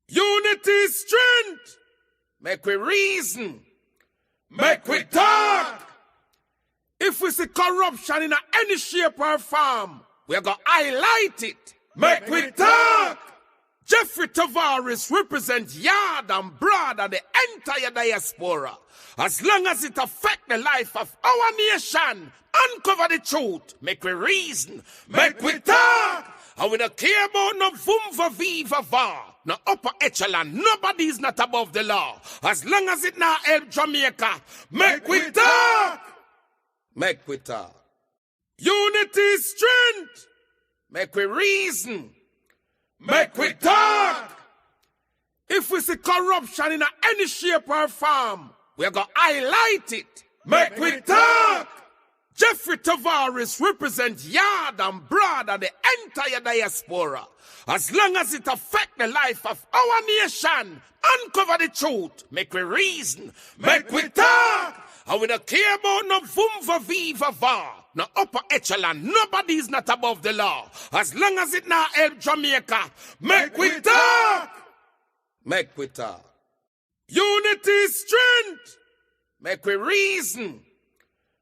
Unity is strength. Make we reason. Make we talk. If we see corruption in any shape or form, we're going to highlight it. Make we talk. Jeffrey Tavares represents yard and broad and the entire diaspora. As long as it affects the life of our nation, uncover the truth, make we reason, make we talk. And we don't care about no vumva viva va, no upper echelon, nobody is not above the law. As long as it not help Jamaica, make we talk. Make we talk. Unity is strength. Make we reason. Make we talk. If we see corruption in any shape or form, we're going to highlight it. Make we talk. Jeffrey Tavares represents yard and broad and the entire diaspora. As long as it affects the life of our nation, uncover the truth, make we reason, make we talk. And we don't care about no vumva viva va, no upper echelon, nobody is not above the law. As long as it not help Jamaica, make we talk. Make we talk. Unity is strength. Make we reason.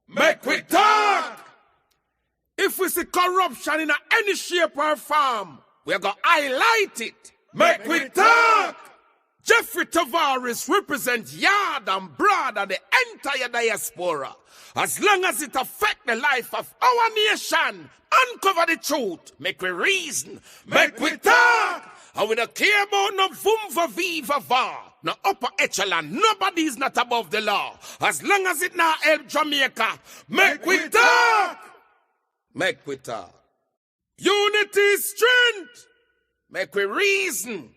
Make we talk. If we see corruption in any shape or form, we're going to highlight it. Make we talk. Jeffrey Tavares represents yard and broad and the entire diaspora. As long as it affects the life of our nation, uncover the truth, make we reason, make we talk. And we don't care about no vumva viva va, no upper echelon, nobody is not above the law. As long as it not help Jamaica, make we talk. Make we talk. Unity is strength. Make we reason.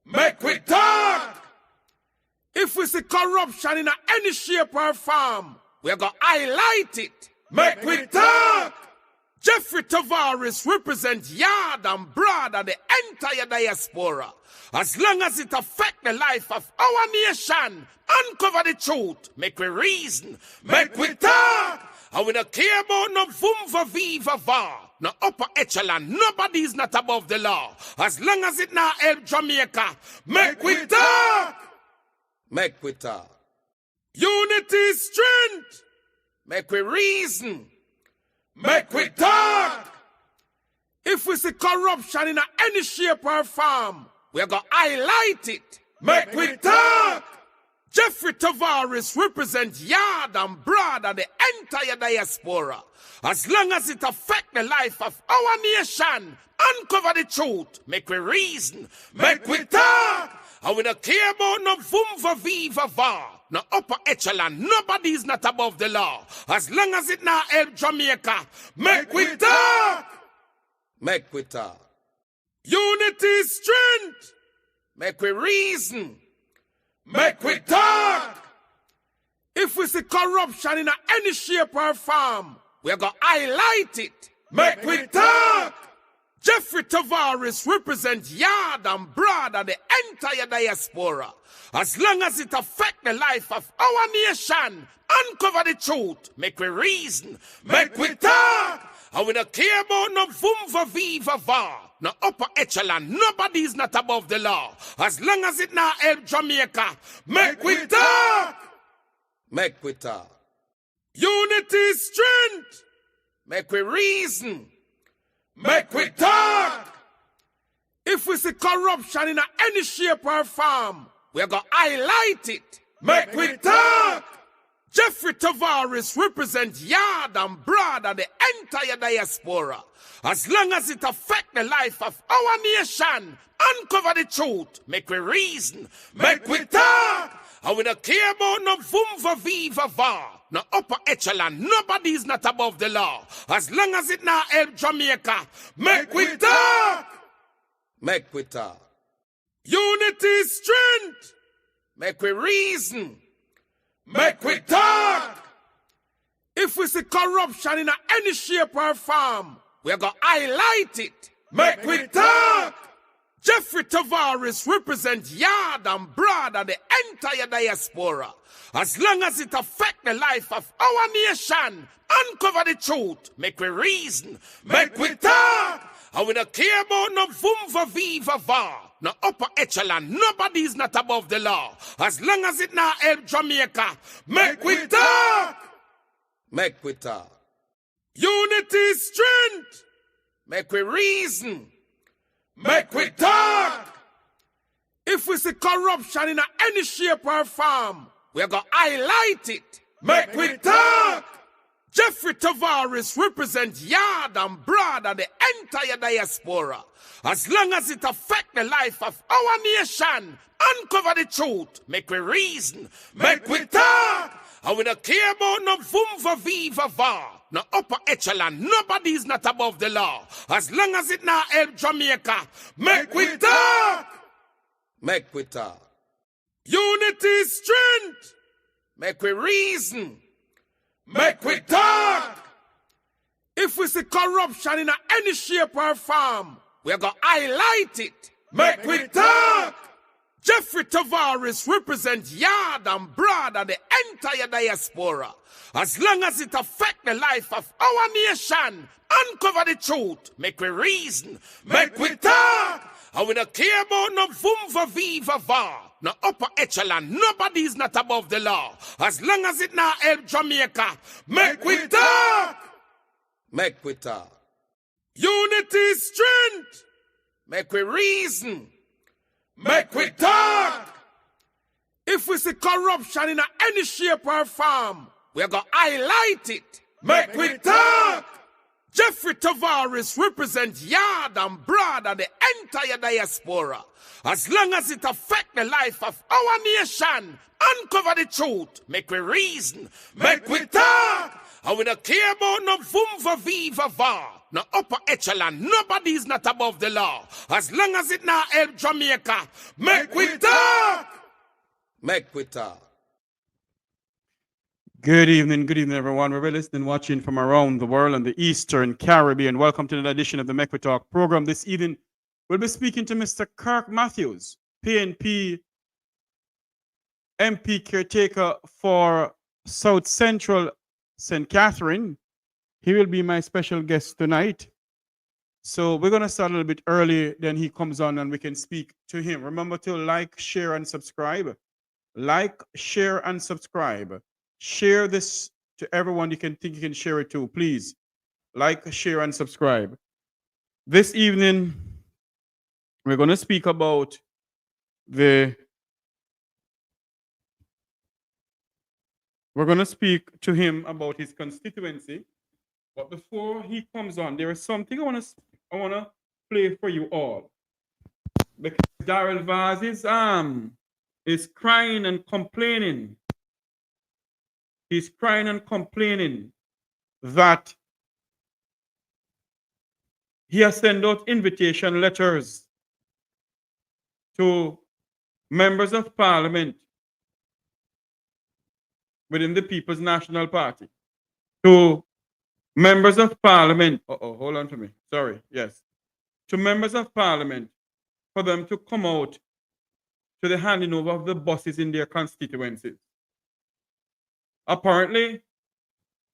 Make we talk. If we see corruption in any shape or form, we're going to highlight it. Make we talk. Jeffrey Tavares represents yard and broad and the entire diaspora. As long as it affects the life of our nation, uncover the truth, make we reason, make we talk. And we don't care about no vumva viva va, no upper echelon, nobody is not above the law. As long as it not help Jamaica, make we talk. Make we talk. Unity is strength. Make we reason. Make we talk. If we see corruption in any shape or form, we're going to highlight it. Make we talk. Jeffrey Tavares represents yard and broad and the entire diaspora. As long as it affects the life of our nation, uncover the truth, make we reason, make we talk. And we don't care about no vumva viva va, no upper echelon, nobody is not above the law. As long as it not help Jamaica, make we talk. Make we talk. Unity is strength. Make we reason. Make we talk. If we see corruption in any shape or form, we're going to highlight it. Make we talk. Jeffrey Tavares represents yard and broad and the entire diaspora. As long as it affects the life of our nation, uncover the truth, make we reason, make we talk. And we don't care about no vumva viva va, no upper echelon, nobody is not above the law. As long as it not help Jamaica, make we talk. Make we talk. Unity is strength. Make we reason. Make we talk. If we see corruption in any shape or form, we're going to highlight it. Make we talk. Jeffrey Tavares represents yard and broad and the entire diaspora. As long as it affects the life of our nation, uncover the truth, make we reason, make we talk. And we don't care about no vumva viva va, no upper echelon, nobody is not above the law. As long as it not help Jamaica, make we talk. Make we talk. Unity is strength. Make we reason. Make we talk. If we see corruption in any shape or form, we're going to highlight it. Make we talk. Jeffrey Tavares represents yard and broad and the entire diaspora. As long as it affects the life of our nation, uncover the truth, make we reason, make we talk. And we don't care about no vumva viva va. No upper echelon. Nobody's not above the law. As long as it not help Jamaica. Make we talk. Make we talk. Unity is strength. Make we reason. Make we talk. If we see corruption in any shape or form, we're going to highlight it. Make we talk. Jeffrey Tavares represents yard and broad and the entire diaspora. As long as it affects the life of our nation, uncover the truth. Make we reason. Make we talk. And we don't care about no vumva viva va. No upper echelon. Nobody's not above the law. As long as it not help Jamaica. Make we talk. Make we talk. Unity is strength. Make we reason. Make we talk. If we see corruption in any shape or form, we're going to highlight it. Make we talk. Jeffrey Tavares represents yard and broad and the entire diaspora. As long as it affects the life of our nation, uncover the truth. Make we reason. Make we talk. And we don't care about no vumva viva va. No upper echelon. Nobody's not above the law. As long as it not help Jamaica. Make we talk. Make we talk. Unity is strength. Make we reason. Make we talk. If we see corruption in any shape or form, we're going to highlight it. Make we talk. Jeffrey Tavares represents yard and broad and the entire diaspora. As long as it affects the life of our nation, uncover the truth. Make we reason. Make we talk. And we don't care about no vumva viva va. No upper echelon. Nobody's not above the law. As long as it not help Jamaica. Make we talk. Make we talk. Good evening, everyone. We're listening, watching from around the world and the Eastern Caribbean. Welcome to another edition of the Make We Talk program. This evening, we'll be speaking to Mr. Kirk Matthews, PNP MP caretaker for South Central St. Catherine. He will be my special guest tonight. So we're going to start a little bit early, then he comes on and we can speak to him. Remember to like, share, and subscribe. Like, share, and subscribe. Share this to everyone you can think you can share it to. Please like, share, and subscribe. This evening, we're going to speak about we're going to speak to him about his constituency. But before he comes on, there is something I want to play for you all. Because Daryl Vaz is crying and complaining. He's crying and complaining that he has sent out invitation letters to members of parliament within the People's National Party, to members of parliament. Hold on to me. Sorry. Yes. To members of parliament for them to come out to the handing over of the buses in their constituencies. Apparently,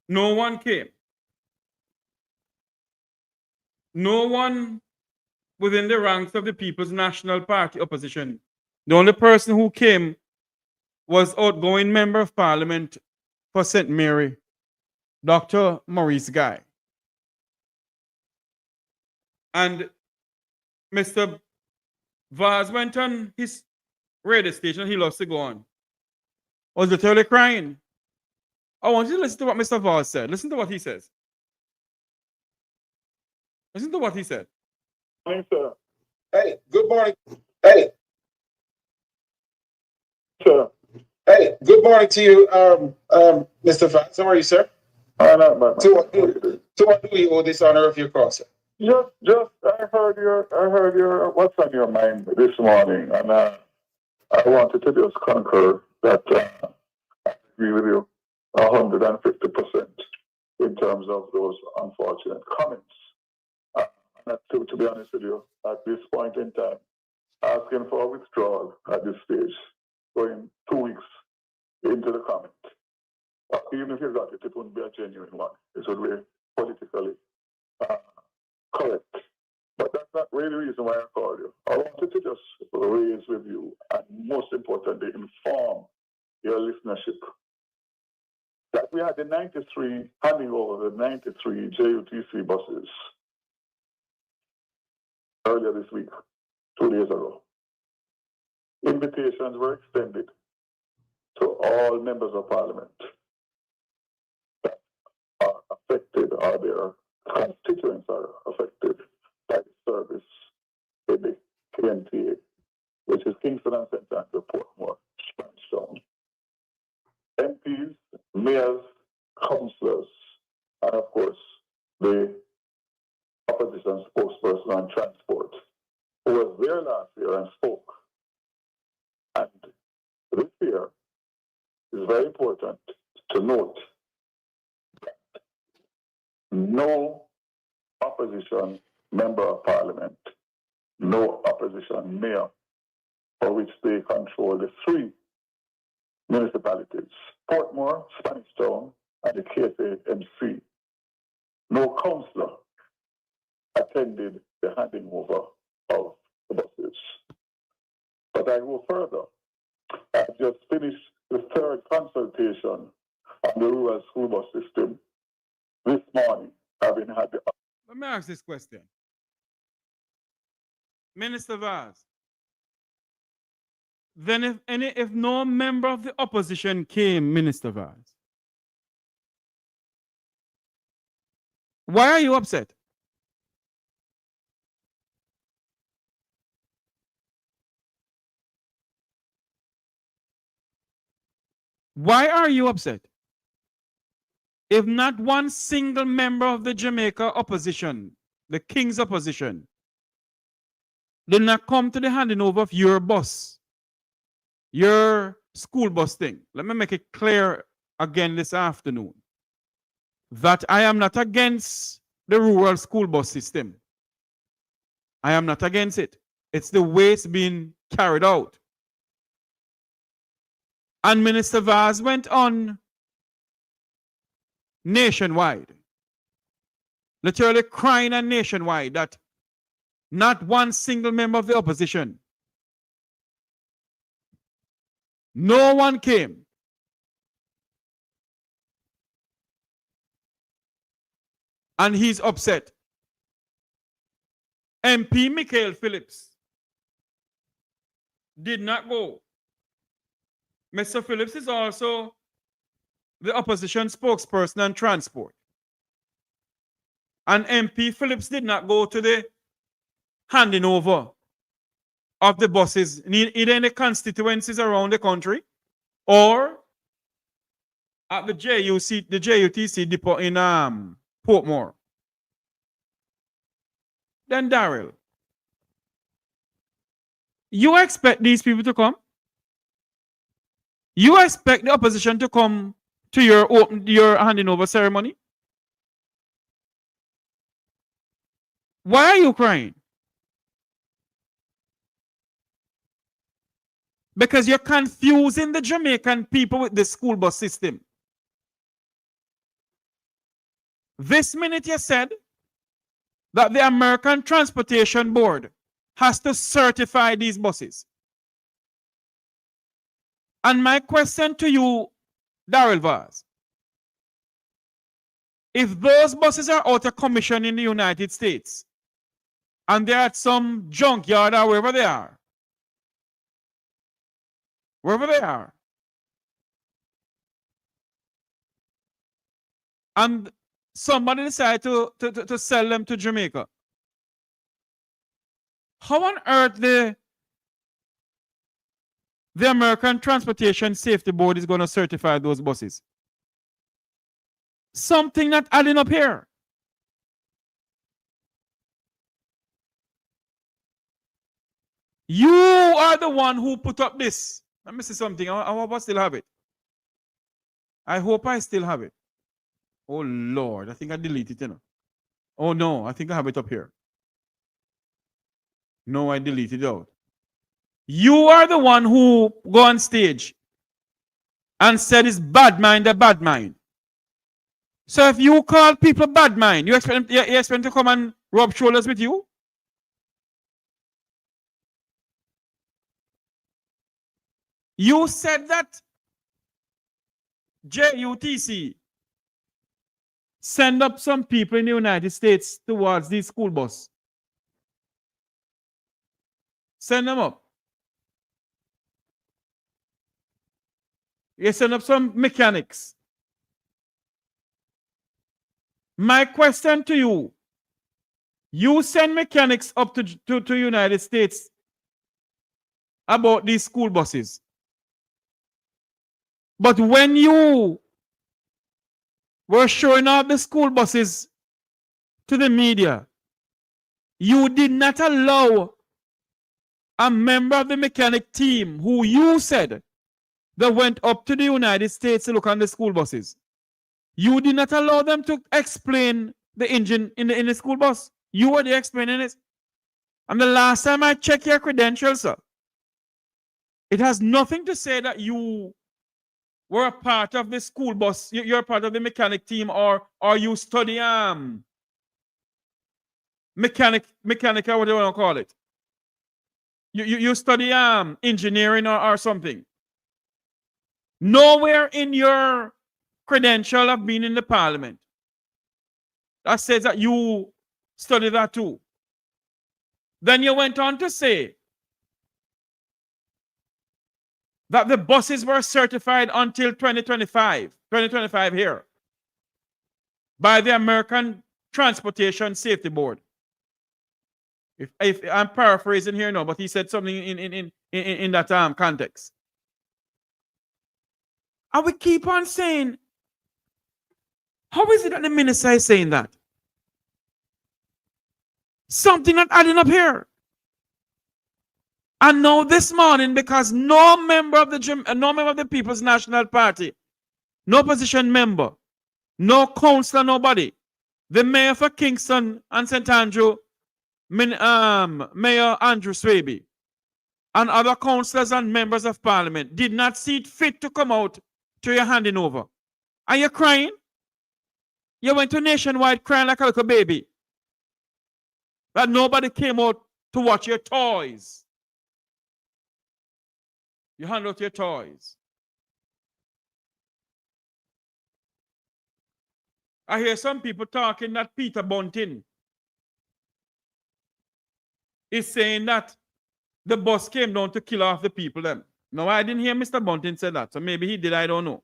no one came. No one within the ranks of the People's National Party opposition. The only person who came was outgoing member of parliament for St. Mary, Dr. Maurice Guy. And Mr. Vaz went on his radio station he loves to go on. Was literally crying. I want you to listen to what Mr. Vaz said. Listen to what he says. Listen to what he said. Morning, sir. Hey, good morning. Hey, Sir. hey, good morning to you, Mr. Vaz. How are you, sir? Not bad, To man. what do you owe this honor of your cross, sir? I heard your what's on your mind this morning, and I wanted to just concur that I agree with you 150% in terms of those unfortunate comments. To be honest with you, at this point in time, asking for a withdrawal at this stage, going 2 weeks into the comment. Even if you got it, it wouldn't be a genuine one. It would be politically correct not really the reason why I called you. I wanted to just raise with you and most importantly inform your listenership that we had the 93 handing over the 93 JUTC buses earlier this week, 2 days ago. Invitations were extended to all members of parliament that are affected or their constituents are affected by the service in the PNP, which is Kingston and St. Andrew, Portmore, Spanish MPs, mayors, councillors, and of course the opposition spokesperson on transport, who was there last year and spoke. And this year is very important to note that no opposition member of parliament, no opposition mayor, for which they control the 3 municipalities, Portmore, Spanish Town, and the KSAMC. No councillor attended the handing over of the buses. But I go further. I just finished the 3rd consultation on the rural school bus system this morning, having had the... Let me ask this question. Minister Vaz, then if no member of the opposition came, Minister Vaz, why are you upset? Why are you upset? If not one single member of the Jamaica opposition, the King's opposition, did not come to the handing over of your bus, your school bus thing. Let me make it clear again this afternoon that I am not against the rural school bus system. I am not against it. It's the way it's being carried out. And Minister Vaz went on nationwide, literally crying on nationwide that not one single member of the opposition, no one came. And he's upset. MP Michael Phillips did not go. Mr. Phillips is also the opposition spokesperson on transport. And MP Phillips did not go to the handing over of the buses either in the constituencies around the country or at the JUTC depot in Portmore. Then Daryl, you expect these people to come? You expect the opposition to come to your handing over ceremony? Why are you crying? Because you're confusing the Jamaican people with the school bus system. This minute you said that the American Transportation Board has to certify these buses. And my question to you, Daryl Vaz, if those buses are out of commission in the United States and they're at some junkyard or wherever they are, and somebody decided to sell them to Jamaica, how on earth the American Transportation Safety Board is going to certify those buses? Something not adding up here. You are the one who put up this. Let me see something. I hope I still have it. I hope I still have it. Oh Lord, I think I deleted it. Oh no, I think I have it up here. No, I deleted it out. You are the one who go on stage and said it's bad mind, a bad mind. So if you call people bad mind, you expect them to come and rub shoulders with you? You said that JUTC send up some people in the United States towards these school bus. Send them up. You send up some mechanics. My question to you, you send mechanics up to United States about these school buses. But when you were showing off the school buses to the media, you did not allow a member of the mechanic team who you said that went up to the United States to look on the school buses. You did not allow them to explain the engine in the school bus. You were there explaining it. And the last time I checked your credentials, sir, it has nothing to say that you were a part of the school bus, you're a part of the mechanic team, or you study mechanical, what do you want to call it? You study engineering or something. Nowhere in your credential of being in the parliament that says that you study that too. Then you went on to say that the buses were certified until 2025 here by the American Transportation Safety Board. If I'm paraphrasing here now, but he said something in that context. And we keep on saying, how is it that the minister is saying that? Something not adding up here. And now this morning, because no member of the People's National Party, no opposition member, no councillor, nobody, the mayor for Kingston and St. Andrew, Mayor Andrew Swaby, and other councillors and members of parliament did not see it fit to come out to your handing over. Are you crying? You went to Nationwide crying like a little baby. That nobody came out to watch your toys. You hand out your toys. I hear some people talking that Peter Bunting is saying that the bus came down to kill off the people then. No, I didn't hear Mr. Bunting say that, so maybe he did, I don't know.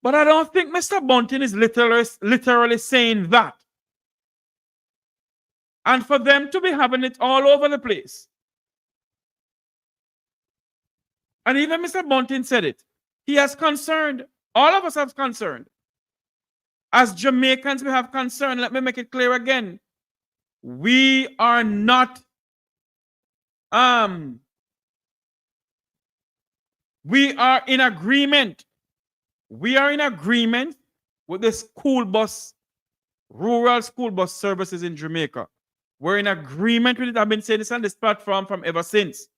But I don't think Mr. Bunting is literally saying that. And for them to be having it all over the place. And even Mr. Bunting said it. He has concerned. All of us have concerned. As Jamaicans, we have concern. Let me make it clear again. We are not we are in agreement. We are in agreement with the school bus, rural school bus services in Jamaica. We're in agreement with it. I've been saying this on this platform from ever since.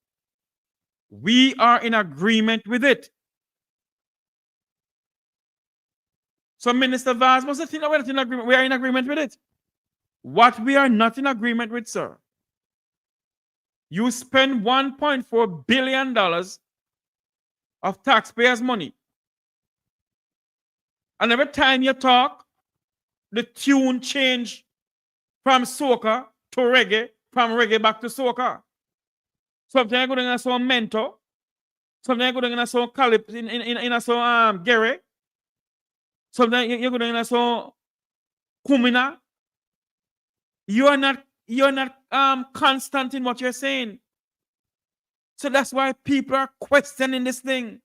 We are in agreement with it. So Minister Vaz must think that we're not in agreement. We are in agreement with it. What we are not in agreement with, sir, you spend $1.4 billion of taxpayers' money. And every time you talk, the tune change from soca to reggae, from reggae back to soca. Sometimes you go down some mentor, sometimes you go down some calip in some Gary, sometimes you go down some Kumina. You're not constant in what you're saying. So that's why people are questioning this thing.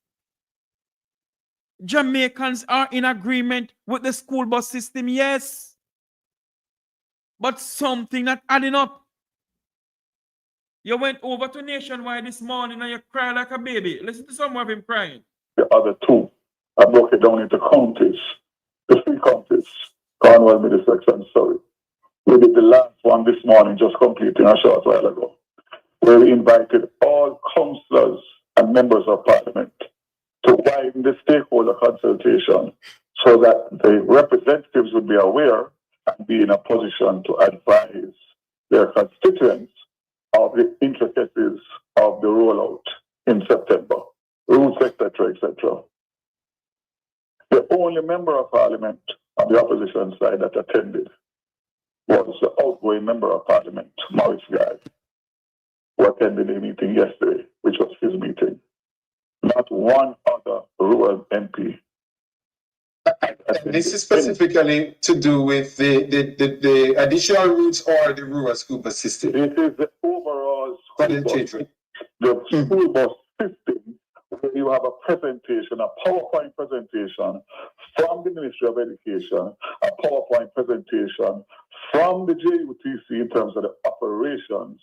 Jamaicans are in agreement with the school bus system, yes. But something not adding up. You went over to Nationwide this morning and you cried like a baby. Listen to some of him crying. The other two, I broke it down into counties. The 3 counties, Cornwall, Middlesex, and Surrey. We did the last one this morning, just completing a short while ago, where we invited all councillors and members of parliament to widen the stakeholder consultation so that the representatives would be aware and be in a position to advise their constituents of the intricacies of the rollout in September. assembly meeting yesterday, which was his meeting. Not one other rural MP. This is specifically to do with the additional routes or the rural school bus system. It is the overall For school the bus, children. the school bus system, where you have a presentation, a PowerPoint presentation from the Ministry of Education, a PowerPoint presentation from the JUTC in terms of the operations.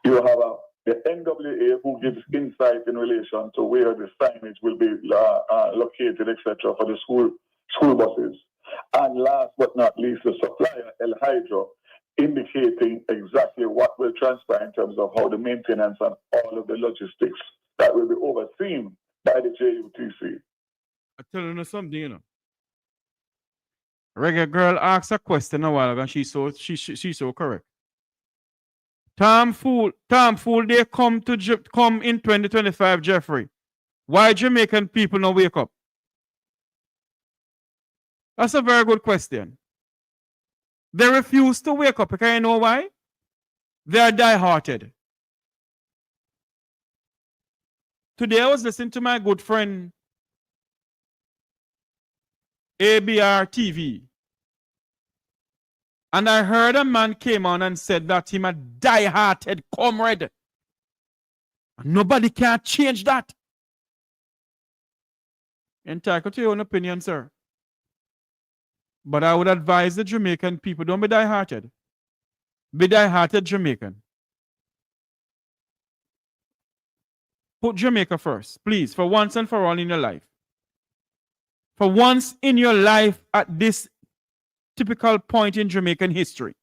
You have the NWA who gives insight in relation to where the signage will be located, etc., for the school buses. And last but not least, the supplier, El Hydro, indicating exactly what will transpire in terms of how the maintenance and all of the logistics that will be overseen by the JUTC. I tell you something, you know. Reggae girl asked a question a while ago, and she's so correct. Tom Fool, they come in 2025, Jeffrey. Why Jamaican people not wake up? That's a very good question. They refuse to wake up. Can you know why? They are die-hearted. Today I was listening to my good friend ABR TV. And I heard a man came on and said that him a die-hearted comrade. Nobody can change that. Entitled to your own opinion, sir. But I would advise the Jamaican people, don't be die-hearted. Be die-hearted Jamaican. Put Jamaica first, please, for once and for all in your life. For once in your life at this typical point in Jamaican history,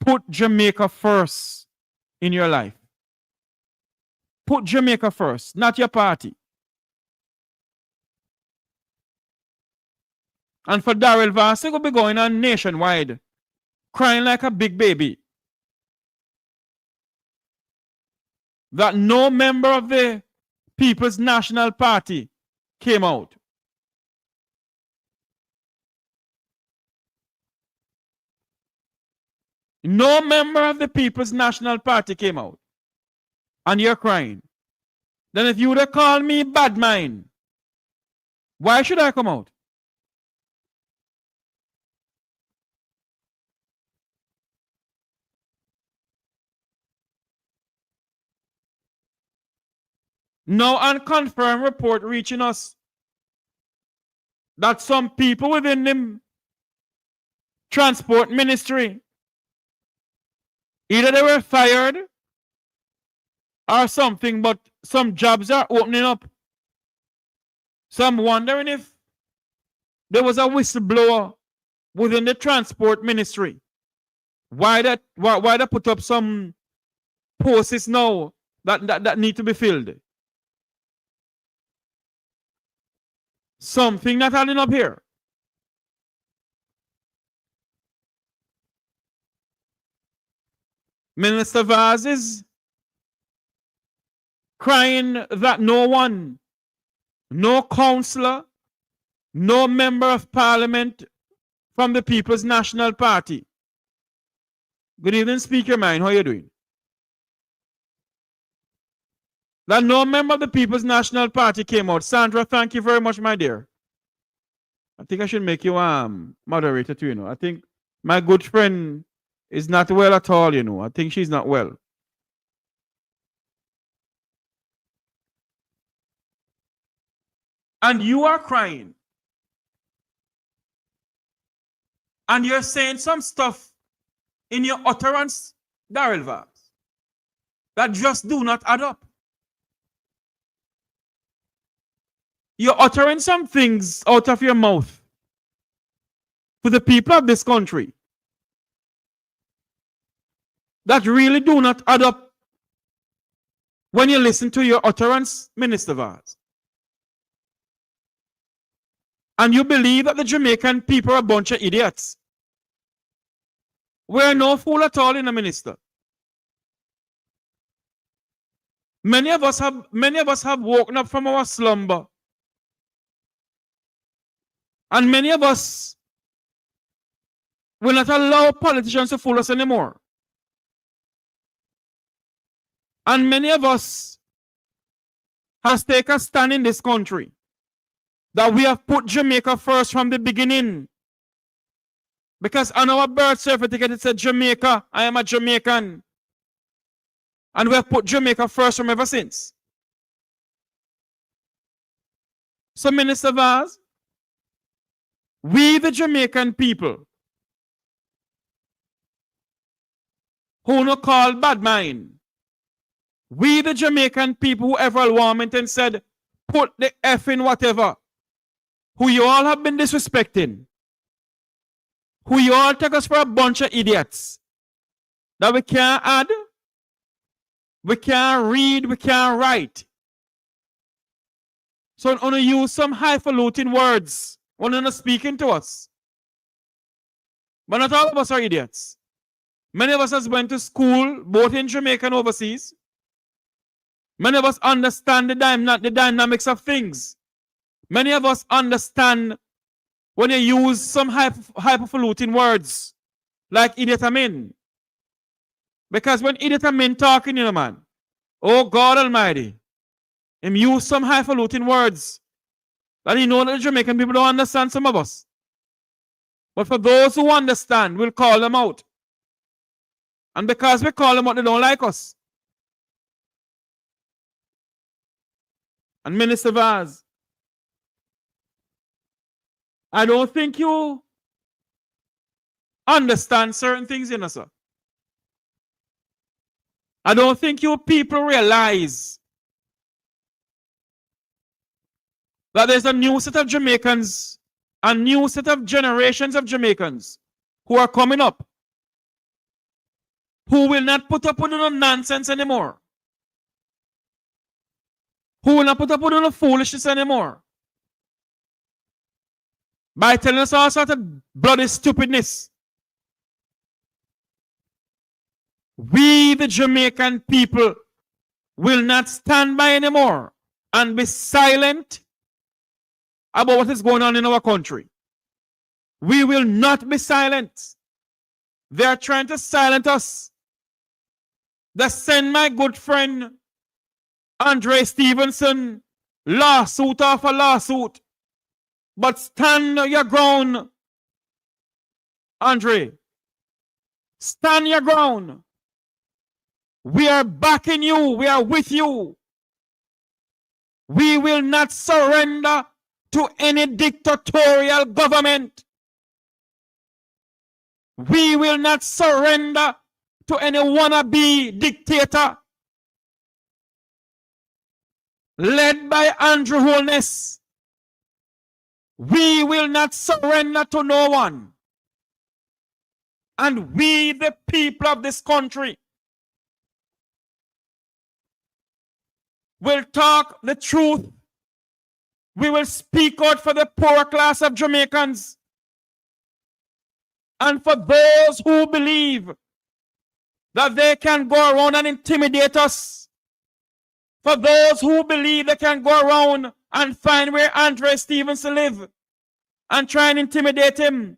put Jamaica first in your life. Put Jamaica first, not your party. And for Daryl Vaz, he will be going on nationwide, crying like a big baby, that no member of the People's National Party came out. No member of the People's National Party came out. And you're crying. Then if you would have called me bad mind, why should I come out? No unconfirmed report reaching us that some people within the transport ministry, either they were fired or something, but some jobs are opening up. So I'm wondering if there was a whistleblower within the transport ministry. Why they put up some posts now that need to be filled? Something not adding up here. Minister Vaz is crying that no one, no councillor, no member of parliament from the People's National Party. Good evening, Speaker Mine. How are you doing? That no member of the People's National Party came out. Sandra, thank you very much, my dear. I think I should make you moderator too, you know. I think my good friend is not well at all, you know. I think she's not well. And you are crying. And you're saying some stuff in your utterance, Daryl Vaz, that just do not add up. You're uttering some things out of your mouth to the people of this country that really do not add up when you listen to your utterance, Minister Vaz. And you believe that the Jamaican people are a bunch of idiots. We're no fool at all in a minister. Many of us have woken up from our slumber. And many of us will not allow politicians to fool us anymore. And many of us has taken a stand in this country that we have put Jamaica first from the beginning. Because on our birth certificate it said Jamaica, I am a Jamaican. And we have put Jamaica first from ever since. So Minister Vaz, we the Jamaican people who no call bad mind, we the Jamaican people who ever warmed and said, put the F in whatever, who you all have been disrespecting, who you all take us for a bunch of idiots, that we can't add, we can't read, we can't write. So I'm going to use some highfalutin words when they're not speaking to us. But not all of us are idiots. Many of us has went to school, both in Jamaica and overseas. Many of us understand the dynamics of things. Many of us understand when you use some hyperfalutin words, like idiot I mean. Because when idiot I mean talking, you know, man, oh God Almighty, him use some highfalutin words that he know that the Jamaican people don't understand, some of us. But for those who understand, we'll call them out. And because we call them out, they don't like us. And Minister Vaz, I don't think you understand certain things, you know, sir. I don't think you people realize that there's a new set of Jamaicans, a new set of generations of Jamaicans who are coming up, who will not put up with no nonsense anymore, who will not put up with no foolishness anymore, by telling us all sorts of bloody stupidness. We, the Jamaican people, will not stand by anymore and be silent about what is going on in our country. We will not be silent. They are trying to silence us. They send my good friend Andre Stevenson lawsuit after lawsuit. But stand your ground, Andre. Stand your ground. We are backing you. We are with you. We will not surrender to any dictatorial government. We will not surrender to any wannabe dictator led by Andrew Holness. We will not surrender to no one. And we, the people of this country, will talk the truth. We will speak out for the poor class of Jamaicans. And for those who believe that they can go around and intimidate us. For those who believe they can go around and find where Andre Stevenson live and try and intimidate him.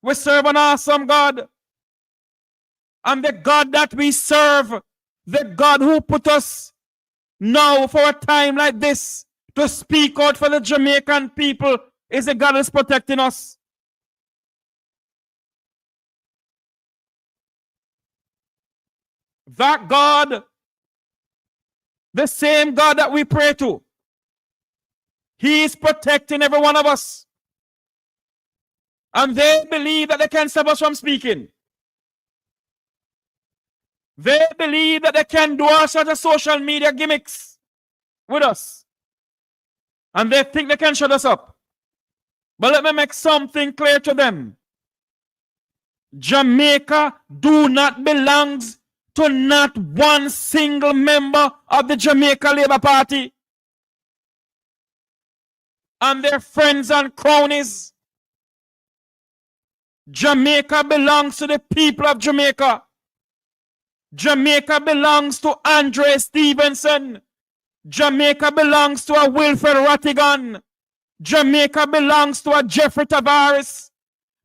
We serve an awesome God. And the God that we serve, the God who put us now for a time like this to speak out for the Jamaican people, is the God that's protecting us. That God, the same God that we pray to, He is protecting every one of us. And they believe that they can stop us from speaking. They believe that they can do all sorts of social media gimmicks with us. And they think they can shut us up. But let me make something clear to them. Jamaica do not belong to not one single member of the Jamaica Labour Party and their friends and cronies. Jamaica belongs to the people of Jamaica. Jamaica belongs to Andre Stevenson. Jamaica belongs to a Wilfred Rattigan. Jamaica belongs to a Jeffrey Tavares.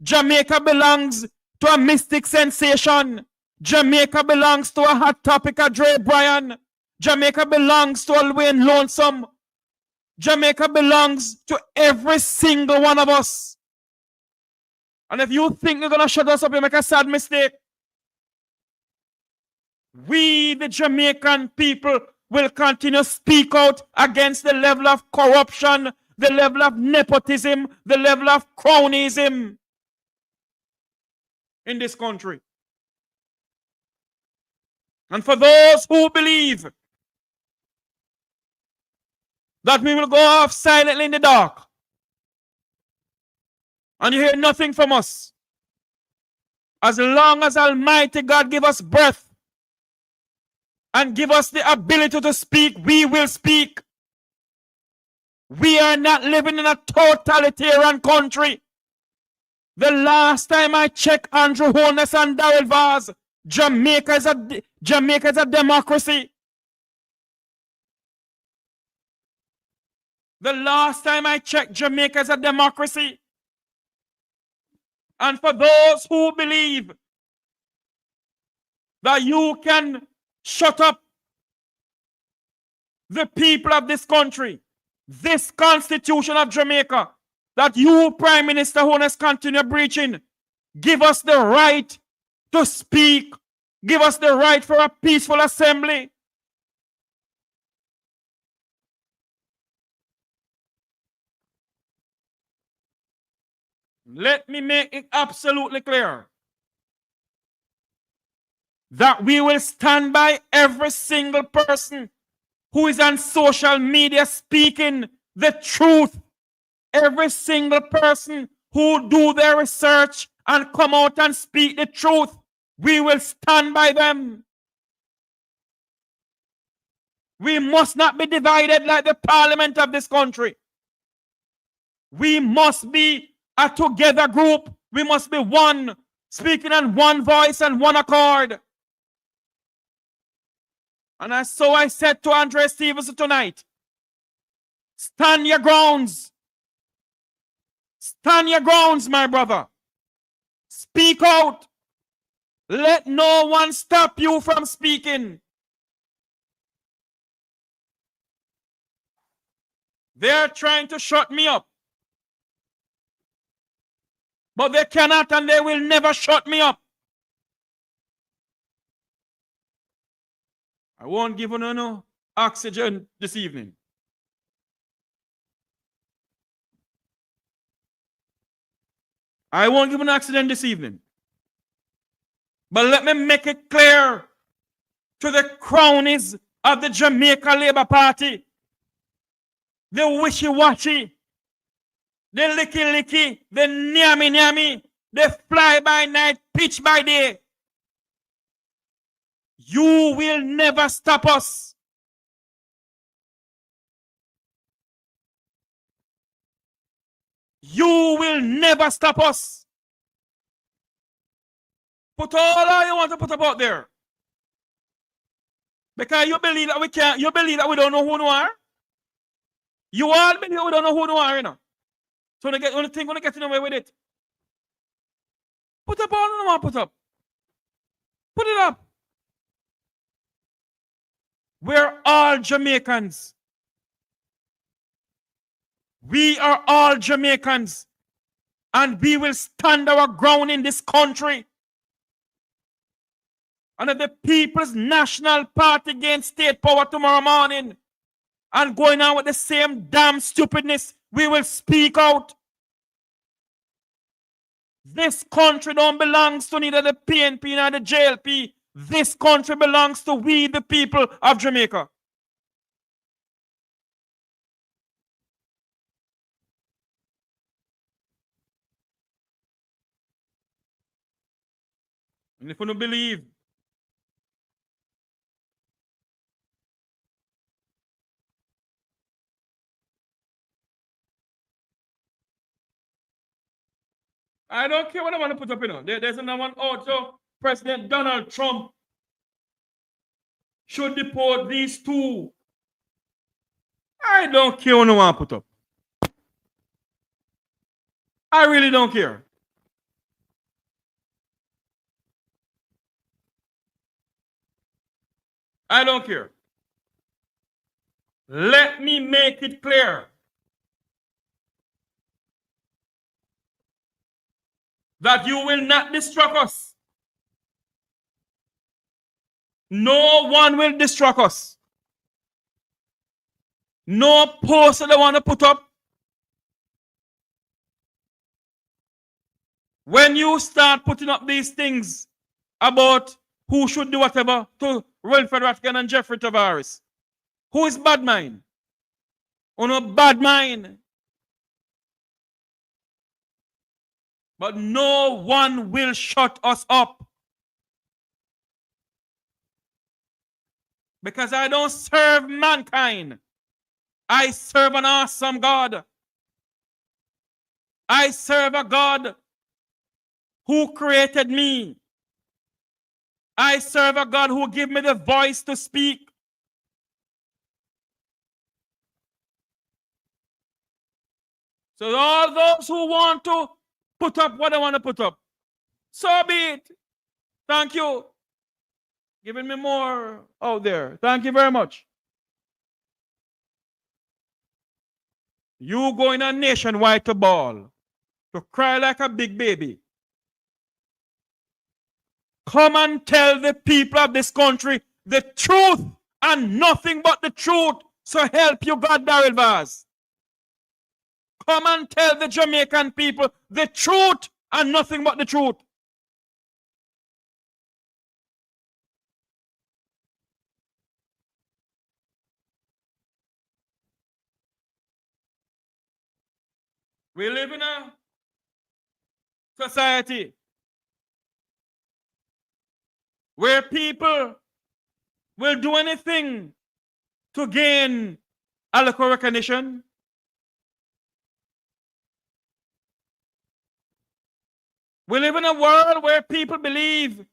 Jamaica belongs to a Mystic Sensation. Jamaica belongs to a Hot Topic, a Dre Bryan. Jamaica belongs to Alwyn Lonesome. Jamaica belongs to every single one of us. And if you think you're going to shut us up, you make a sad mistake. We, the Jamaican people, will continue to speak out against the level of corruption, the level of nepotism, the level of cronyism in this country. And for those who believe that we will go off silently in the dark and you hear nothing from us, as long as Almighty God give us breath and give us the ability to speak, we will speak. We are not living in a totalitarian country. The last time I checked Andrew Holness and Daryl Vaz, Jamaica is a democracy. The last time I checked, Jamaica is a democracy. And for those who believe that you can shut up the people of this country, this Constitution of Jamaica, that you, Prime Minister Holness, continue breaching, give us the right to speak. Give us the right for a peaceful assembly. Let me make it absolutely clear that we will stand by every single person who is on social media speaking the truth. Every single person who do their research and come out and speak the truth, we will stand by them. We must not be divided like the parliament of this country. We must be a together group. We must be one, speaking in one voice and one accord. And so I said to Andre Stevenson tonight, stand your grounds. Stand your grounds, my brother. Speak out. Let no one stop you from speaking. They're trying to shut me up. But they cannot and they will never shut me up. I won't give you no oxygen this evening. I won't give you an oxygen this evening. But let me make it clear to the cronies of the Jamaica Labour Party, the wishy-washy, the licky-licky, the nyammy-nyammy, the fly-by-night, pitch-by-day. You will never stop us. You will never stop us. Put all you want to put about there. Because you believe that we can't, you believe that we don't know who we are. You all believe we don't know who we are, you know. So when you think when get in away with it. Put up all you want to put up. Put it up. We're all Jamaicans. We are all Jamaicans. And we will stand our ground in this country. And if the People's National Party gains state power tomorrow morning and going on with the same damn stupidness, we will speak out. This country don't belong to neither the PNP nor the JLP. This country belongs to we, the people of Jamaica. And if you don't believe, I don't care what I want to put up, you know. There's another one also. President Donald Trump should deport these two. I don't care what I want to put up. I really don't care. I don't care. Let me make it clear that you will not distract us. No one will distract us. No poster they want to put up. When you start putting up these things about who should do whatever to Wilfred Ratkin and Jeffrey Tavares, who is bad mind? Oh no, bad mind. But no one will shut us up. Because I don't serve mankind. I serve an awesome God. I serve a God who created me. I serve a God who gave me the voice to speak. So all those who want to put up what they want to put up, so be it. Thank you. Giving me more out there. Thank you very much. You going a nationwide to ball, to cry like a big baby. Come and tell the people of this country the truth and nothing but the truth. So help you God, Daryl Vaz. Come and tell the Jamaican people the truth and nothing but the truth. We live in a society where people will do anything to gain a little recognition. We live in a world where people believe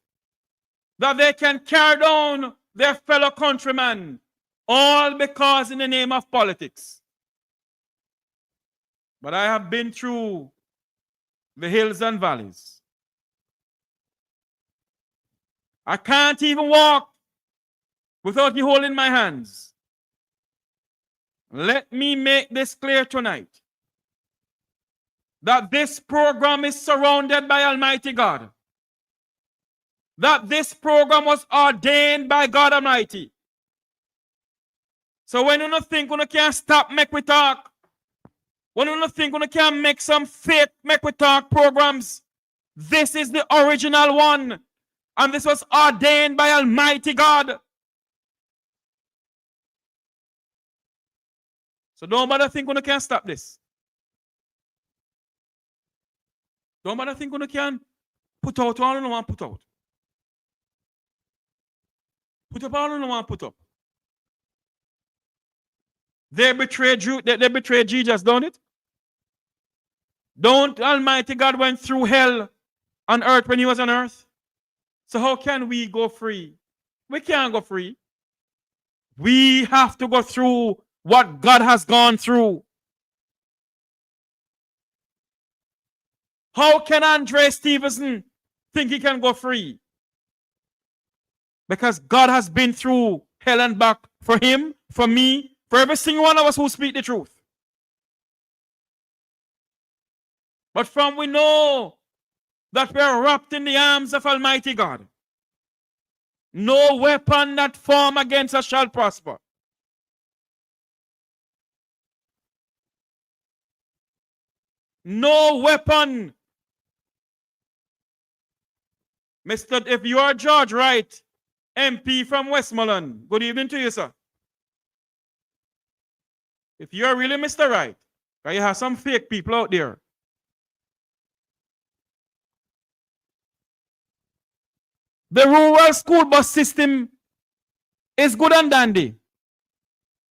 that they can carry down their fellow countrymen, all because in the name of politics. But I have been through the hills and valleys. I can't even walk without you holding my hands. Let me make this clear tonight, that this program is surrounded by Almighty God. That this program was ordained by God Almighty. So when you don't think you can't stop make we talk, when you don't think you can't make some fake make we talk programs, this is the original one. And this was ordained by Almighty God. So don't bother think you can't stop this. Don't bother think you can put out all you want to put out. Put up all you want to put up. They betrayed Jesus, don't it? Don't Almighty God went through hell on earth when he was on earth? So how can we go free? We can't go free. We have to go through what God has gone through. How can Andre Stevenson think he can go free? Because God has been through hell and back for him, for me, for every single one of us who speak the truth. But from we know that we are wrapped in the arms of Almighty God. No weapon that form against us shall prosper. No weapon. Mr. If you are George Wright, MP from Westmoreland, good evening to you, sir. If you are really Mr. Wright, you have some fake people out there. The rural school bus system is good and dandy.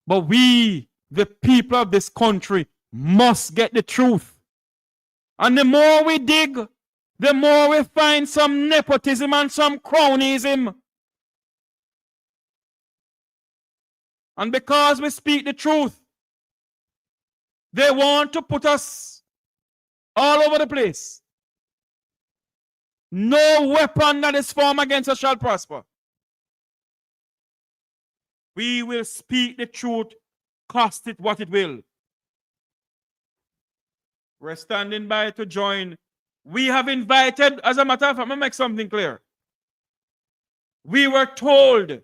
But we, the people of this country, must get the truth. And the more we dig, the more we find some nepotism and some cronyism. And because we speak the truth, they want to put us all over the place. No weapon that is formed against us shall prosper. We will speak the truth cost it what it will. We're standing by to join. We have invited, as a matter of fact, I'm going to make something clear. We were told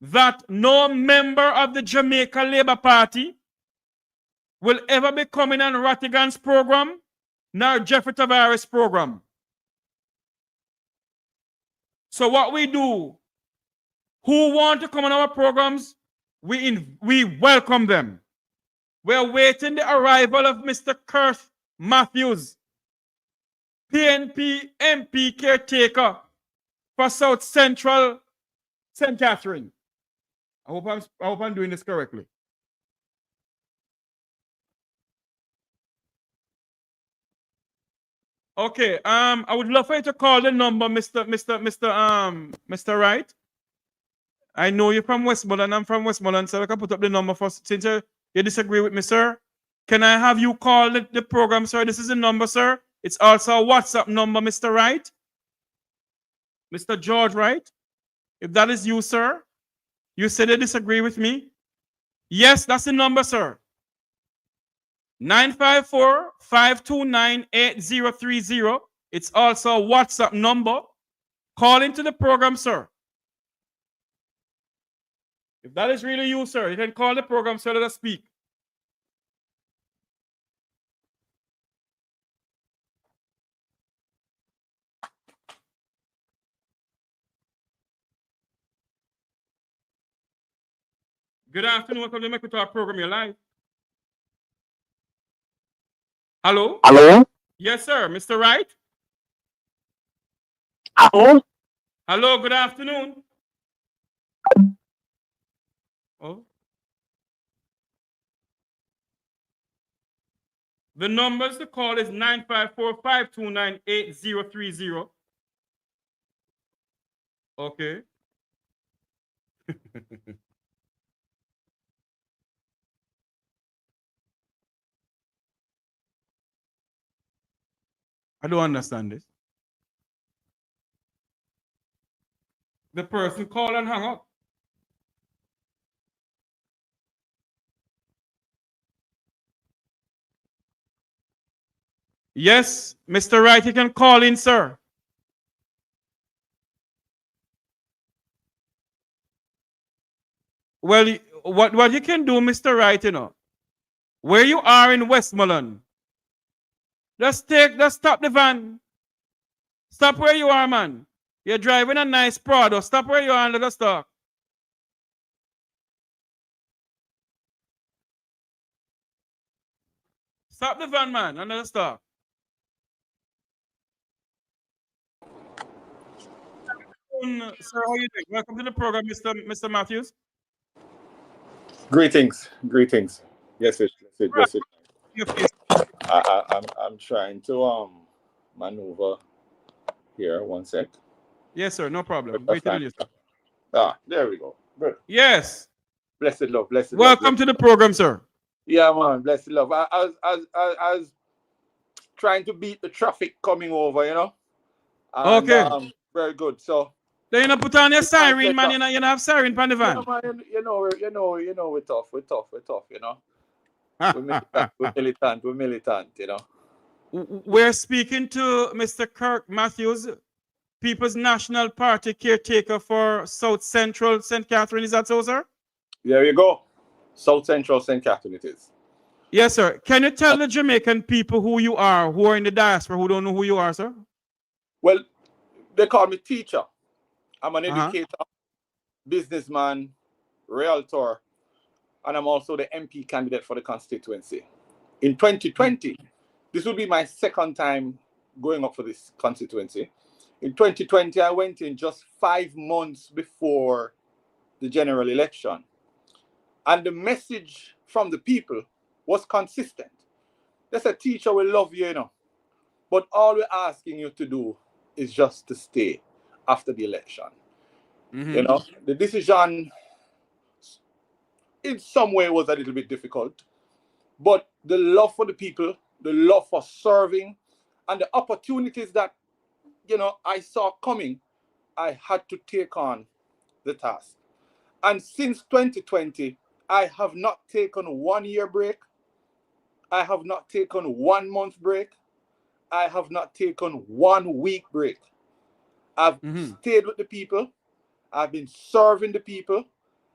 that no member of the Jamaica Labour Party will ever be coming on Rattigan's program, nor Jeffrey Tavares' program. So what we do, who want to come on our programs, we welcome them. We're waiting the arrival of Mr. Kirk Matthews, PNP MP caretaker for South Central St. Catherine. I hope I'm doing this correctly. Okay, I would love for you to call the number, Mr. Wright. I know you're from Westmoreland. I'm from Westmoreland, so I can put up the number first. Since you disagree with me, sir, can I have you call the program, sir? This is the number, sir. It's also a WhatsApp number, Mr. Wright. Mr. George Wright. If that is you, sir, you said you disagree with me. Yes, that's the number, sir. 954-529-8030. It's also a WhatsApp number. Call into the program, sir. If that is really you, sir, you can call the program, sir, let us speak. Good afternoon. Welcome to the Make We Talk program. You're live. Hello? Hello? Yes, sir. Mr. Wright? Hello? Hello, good afternoon. Oh. The numbers to call is 954-529-8030. Okay. I don't understand this. The person called and hung up. Yes, Mr. Wright, you can call in, sir. Well, what you can do, Mr. Wright, you know, where you are in Westmoreland, just stop the van. Stop where you are, man. You're driving a nice Prado. Stop where you are and let us talk. Stop the van, man, and let us talk. Sir, how are you doing? Welcome to the program, Mr. Matthews. Greetings. Yes, it. Your face. I'm trying to maneuver here. 1 sec. Yes, sir, no problem. Wait till you. There we go. Good. Yes. Blessed love. Welcome to the program, sir. Yeah, man. Blessed love. I was trying to beat the traffic coming over, you know. And, okay. Very good. So. Then you put on your siren, man. You don't have siren on the van. Yeah, man, you know, we're tough, you know. We're militant, you know. We're speaking to Mr. Kirk Matthews, People's National Party caretaker for South Central St. Catherine. Is that so, sir? There you go. South Central St. Catherine it is. Yes, sir. Can you tell the Jamaican people who you are, who are in the diaspora, who don't know who you are, sir? Well, they call me teacher. I'm an educator, businessman, realtor, and I'm also the MP candidate for the constituency. In 2020, this will be my second time going up for this constituency. In 2020, I went in just 5 months before the general election. And the message from the people was consistent. They said, teacher, we love you, you know, but all we're asking you to do is just to stay after the election. You know, the decision in some way was a little bit difficult, but the love for the people, the love for serving, and the opportunities that, you know, I saw coming, I had to take on the task. And since 2020, I have not taken 1 year break. I have not taken 1 month break. I have not taken 1 week break. I've stayed with the people. I've been serving the people.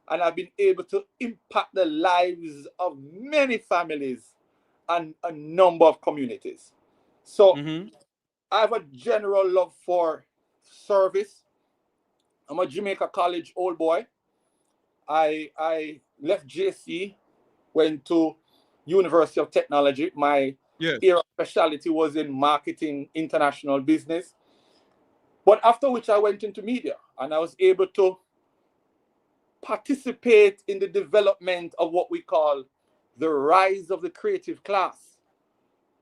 And I've been able to impact the lives of many families and a number of communities. So I have a general love for service. I'm a Jamaica College old boy. I left JC, went to University of Technology. My area of specialty was in marketing, international business. But after which I went into media and I was able to participate in the development of what we call the rise of the creative class.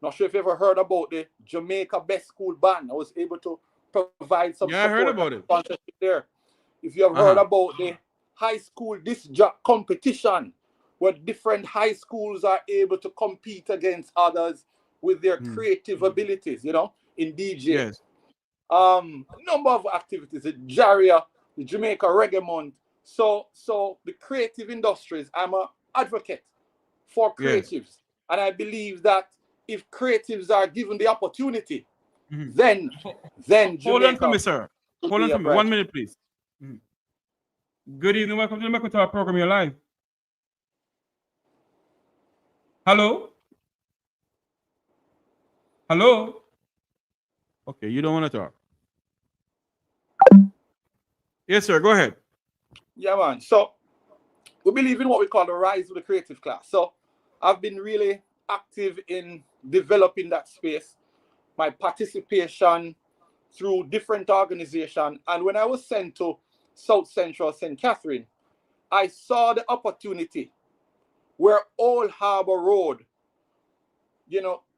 Not sure if you ever heard about the Jamaica Best School Band. I was able to provide some support. I heard about it. Sponsorship there. If you have heard about the high school disc jockey competition, where different high schools are able to compete against others with their creative abilities, in DJ. Yes. Number of activities, the Jaria, the Jamaica Reggae Month. So the creative industries, I'm an advocate for creatives. And I believe that if creatives are given the opportunity, then Jamaica... Hold on for me, sir. Hold on for me. 1 minute, please. Good evening. Welcome to the Mekutar program. You're live. Hello? Hello? Okay, you don't want to talk. Yes, sir. Go ahead. Yeah, man. So we believe in what we call the rise of the creative class. So I've been really active in developing that space. My participation through different organizations. And when I was sent to South Central St. Catherine, I saw the opportunity where Old Harbor Road,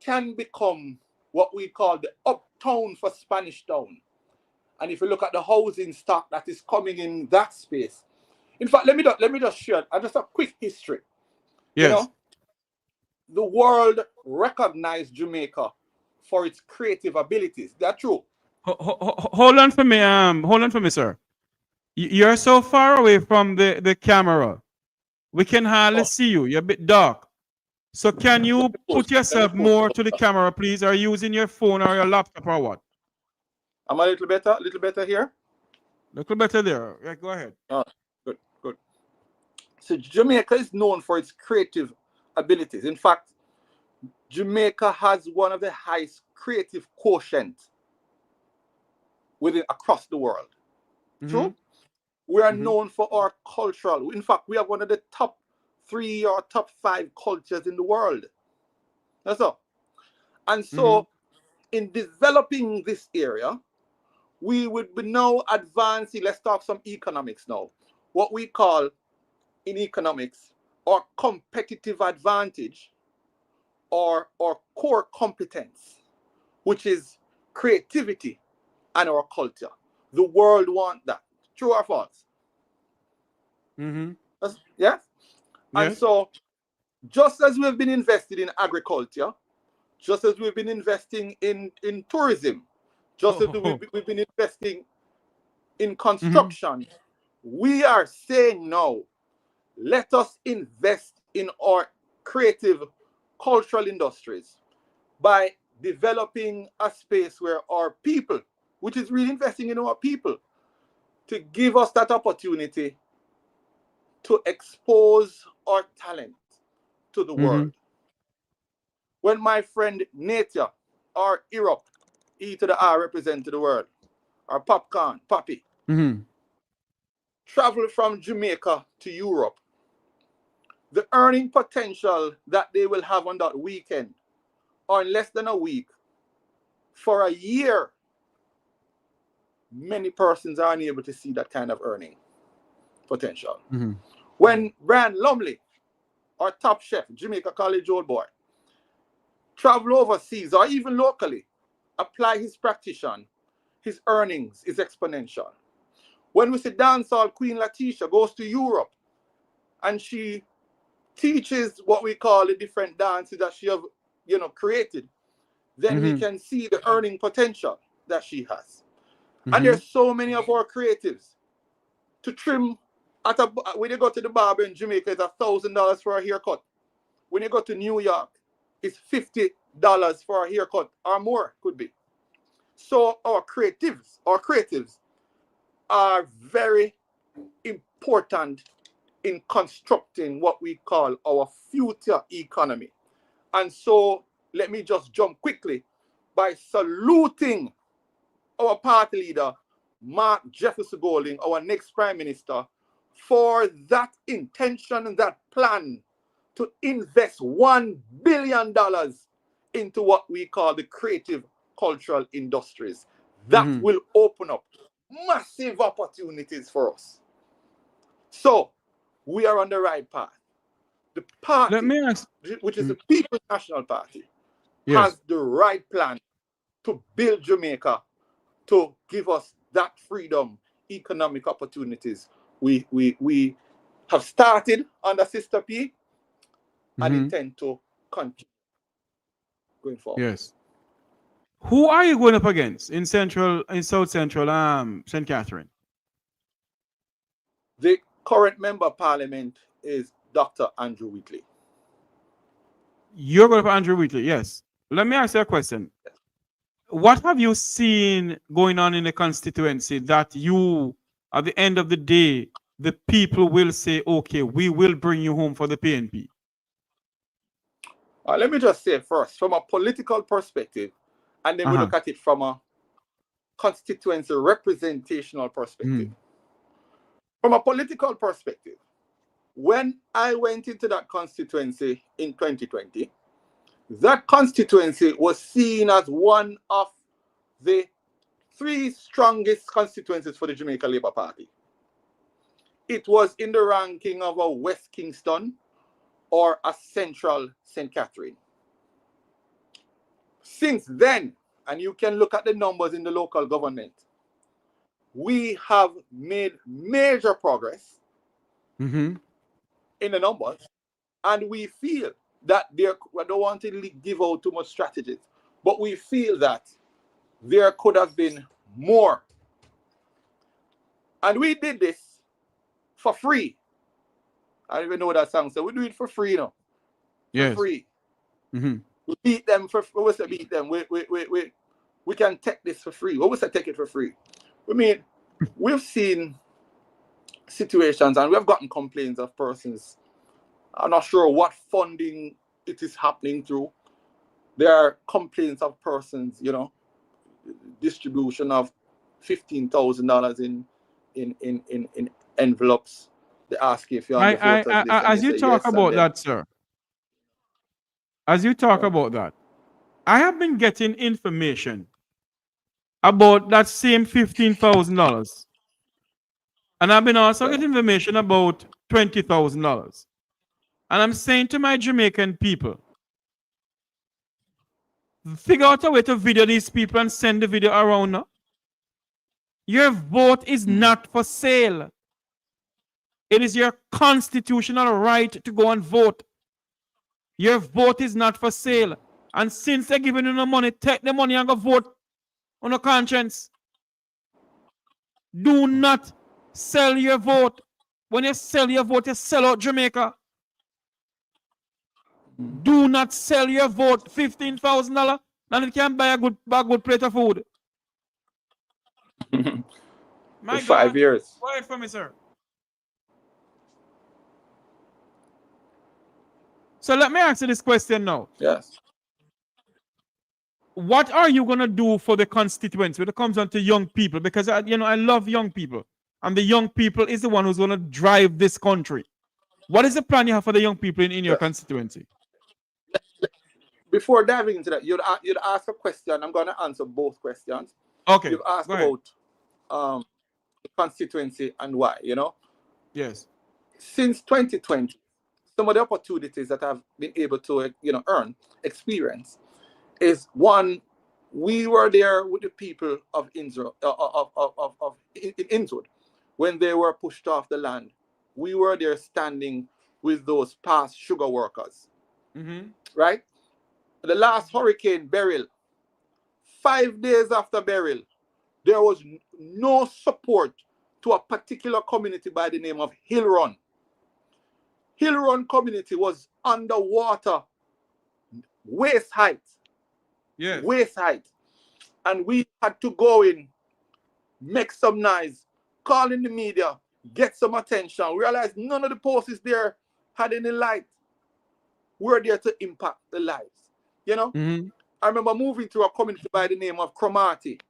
can become what we call the uptown for Spanish Town. And if you look at the housing stock that is coming in that space, in fact, let me just share just a quick history. Yes. The world recognized Jamaica for its creative abilities. That's true. Hold on for me. Hold on for me, sir. You're so far away from the camera. We can hardly see you. You're a bit dark. So can you put yourself more to the camera, please? Are you using your phone or your laptop or what? I'm a little better here. A little better there. Yeah, go ahead. Good. So Jamaica is known for its creative abilities. In fact, Jamaica has one of the highest creative quotient across the world. True? We are known for our cultural. In fact, we are one of the top 3 or top 5 cultures in the world. That's all. And so in developing this area, we would be now advancing. Let's talk some economics now. What we call in economics our competitive advantage or core competence, which is creativity and our culture. The world wants that. True or false? Yes? And so just as we've been invested in agriculture, just as we've been investing in tourism, just as we've been investing in construction, we are saying now, let us invest in our creative cultural industries by developing a space where our people, which is really investing in our people, to give us that opportunity to expose our talent to the world. When my friend Natia or Europe, E to the R represented the world, or Popcorn, Poppy, travel from Jamaica to Europe, the earning potential that they will have on that weekend, or in less than a week, for a year, many persons are unable to see that kind of earning potential. When Brian Lumley, our top chef, Jamaica College old boy, travel overseas or even locally, apply his practitioner, his earnings is exponential. When we see dancehall Queen Latisha goes to Europe and she teaches what we call the different dances that she have, created, then we can see the earning potential that she has. And there's so many of our creatives to trim when you go to the barber in Jamaica, it's $1,000 for a haircut. When you go to New York, it's $50 for a haircut or more, could be. So our creatives are very important in constructing what we call our future economy. And so let me just jump quickly by saluting our party leader, Mark Jefferson Golding, our next prime minister, for that intention and that plan to invest $1 billion into what we call the creative cultural industries. That will open up massive opportunities for us. So we are on the right path. The party, Let me ask, which is the People's National Party, yes, has the right plan to build Jamaica, to give us that freedom, economic opportunities. We have started under Sister P and intend to continue going forward. Yes. Who are you going up against in South Central, St. Catherine? The current member of parliament is Dr. Andrew Wheatley. You're going up Andrew Wheatley, yes. Let me ask you a question. What have you seen going on in the constituency that you, at the end of the day, the people will say, okay, we will bring you home for the PNP? Let me just say first, from a political perspective, and then we look at it from a constituency representational perspective. From a political perspective, when I went into that constituency in 2020, that constituency was seen as one of the 3 strongest constituencies for the Jamaica Labour Party. It was in the ranking of a West Kingston or a Central St. Catherine. Since then, and you can look at the numbers in the local government, we have made major progress in the numbers, and we feel that I don't want to give out too much strategies, but we feel that there could have been more. And we did this for free. I don't even know what that song says. We do it for free now. Yes. For free. We beat them for what was it? Beat them. We can take this for free. What was it? Take it for free. I mean, we've seen situations and we have gotten complaints of persons. I'm not sure what funding it is happening through. There are complaints of persons, distribution of $15,000 in envelopes. They ask you if you're on the voters list. As you talk about that, sir, as you talk about that, I have been getting information about that same $15,000. And I've been also getting information about $20,000. And I'm saying to my Jamaican people, figure out a way to video these people and send the video around now. Your vote is not for sale. It is your constitutional right to go and vote. Your vote is not for sale. And since they're giving you the money, take the money and go vote on a conscience. Do not sell your vote. When you sell your vote, you sell out Jamaica. Do not sell your vote. $15,000, and you can buy a good plate of food. My for 5 years. Go ahead for me, sir. So let me ask you this question now. Yes. What are you going to do for the constituency when it comes down to young people? Because, I love young people. And the young people is the one who's going to drive this country. What is the plan you have for the young people in your constituency? Before diving into that, you'd ask a question. I'm going to answer both questions. Okay. You've asked about the constituency and why, Yes. Since 2020, some of the opportunities that I've been able to, experience is one, we were there with the people of Innsbruck, in Innsbruck when they were pushed off the land. We were there standing with those past sugar workers, right? The last hurricane, Beryl, 5 days after Beryl, there was no support to a particular community by the name of Hill Run. Hill Run community was underwater, waist height. Yes. Waist height. And we had to go in, make some noise, call in the media, get some attention. We realized none of the posts there had any light. We're there to impact the lives. You know? Mm-hmm. I remember moving to a community by the name of Cromarty.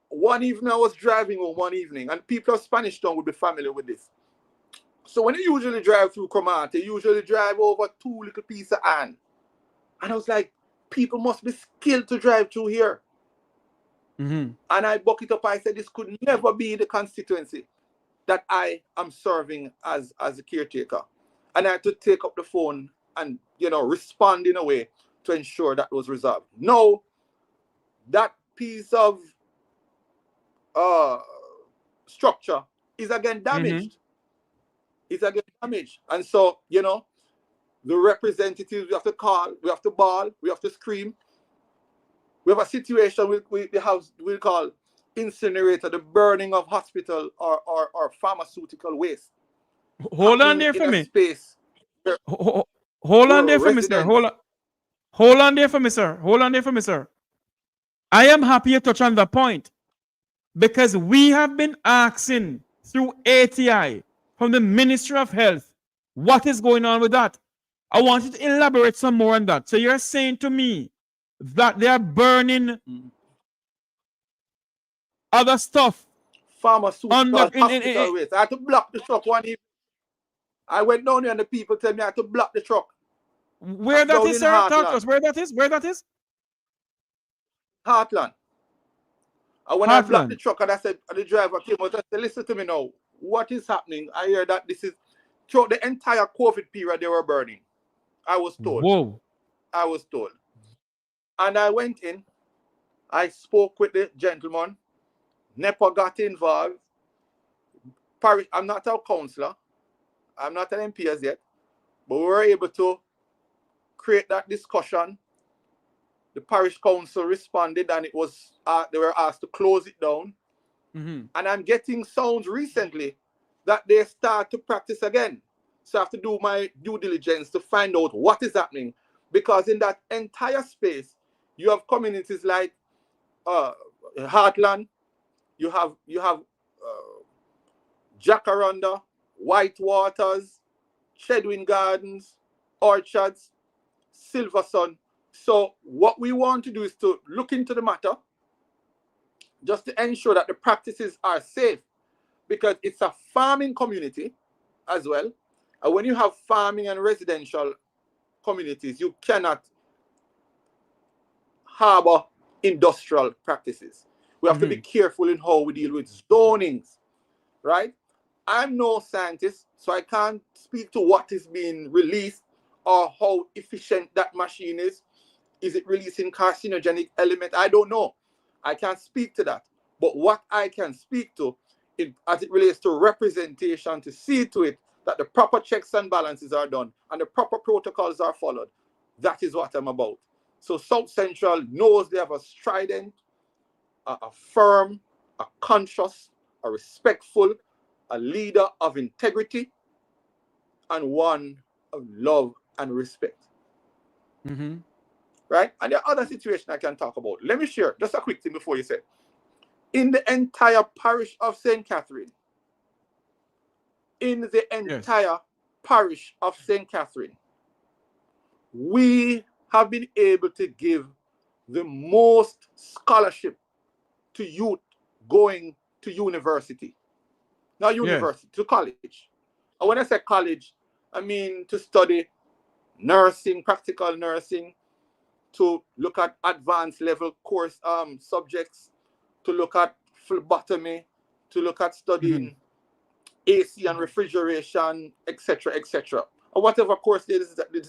One evening I was driving home one evening, and people of Spanish Town would be familiar with this. So when you usually drive through Cromarty, you usually drive over 2 little pieces of land. And I was like, people must be skilled to drive through here. Mm-hmm. And I buck it up. I said, this could never be the constituency that I am serving as a caretaker. And I had to take up the phone and, you know, respond in a way to ensure that was resolved. No, that piece of structure is again damaged. Mm-hmm. It's again damaged. And so, you know, the representatives, we have to call, we have to bawl, we have to scream. We have a situation with the house we call incinerator, the burning of hospital or pharmaceutical waste. Hold on there for me. Space hold on there for me, sir. Hold on there for me, sir. Hold on there for me, sir. I am happy you touch on that point because we have been asking through ATI from the Ministry of Health what is going on with that. I want you to elaborate some more on that. So you're saying to me that they are burning other stuff. Pharmaceutical hospital waste. I had to block the truck one evening. I went down there and the people tell me I had to block the truck. Where that is, sir? Talk to us. Where that is? Where that is? Heartland. And when I blocked the truck and I said, the driver came out and said, listen to me now. What is happening? I hear that this is throughout the entire COVID period they were burning. I was told. Whoa. I was told. And I went in. I spoke with the gentleman. NEPA got involved. Parish, I'm not a councillor. I'm not an MP as yet. But we were able to create that discussion. The parish council responded and it was they were asked to close it down. Mm-hmm. And I'm getting sounds recently that they start to practice again. So I have to do my due diligence to find out what is happening. Because in that entire space, you have communities like Heartland, you have Jacaranda, White Waters, Chedwin Gardens, Orchards, Silver Sun. So what we want to do is to look into the matter just to ensure that the practices are safe, because it's a farming community as well. And when you have farming and residential communities, you cannot harbor industrial practices. We have to be careful in how we deal with zonings, right? I'm no scientist, so I can't speak to what is being released or how efficient that machine is. Is it releasing carcinogenic element? I don't know. I can't speak to that. But what I can speak to, as it relates to representation, to see to it that the proper checks and balances are done and the proper protocols are followed, that is what I'm about. So South Central knows they have a strident, a firm, a conscious, a respectful, a leader of integrity, and one of love and respect. Mm-hmm. Right? And there are other situations I can talk about. Let me share just a quick thing before you say. In the entire parish of St. Catherine, we have been able to give the most scholarship to youth going to university. Not university, to college. And when I say college, I mean to study nursing, practical nursing, to look at advanced level course subjects, to look at phlebotomy, to look at studying AC and refrigeration, etc., etc., or whatever course they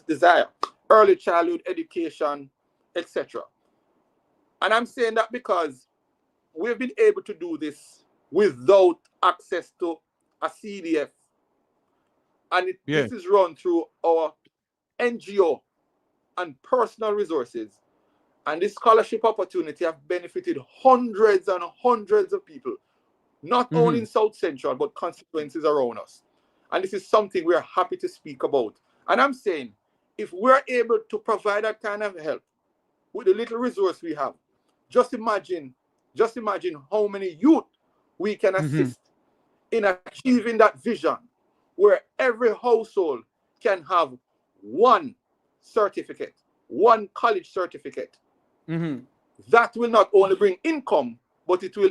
desire, early childhood education, etc. And I'm saying that because we've been able to do this without access to a CDF. And this is run through our NGO and personal resources. And this scholarship opportunity have benefited hundreds and hundreds of people. not only in South Central, but constituencies around us. And this is something we are happy to speak about. And I'm saying, if we're able to provide that kind of help with the little resource we have, just imagine how many youth we can assist in achieving that vision, where every household can have one certificate, one college certificate. That will not only bring income, but it will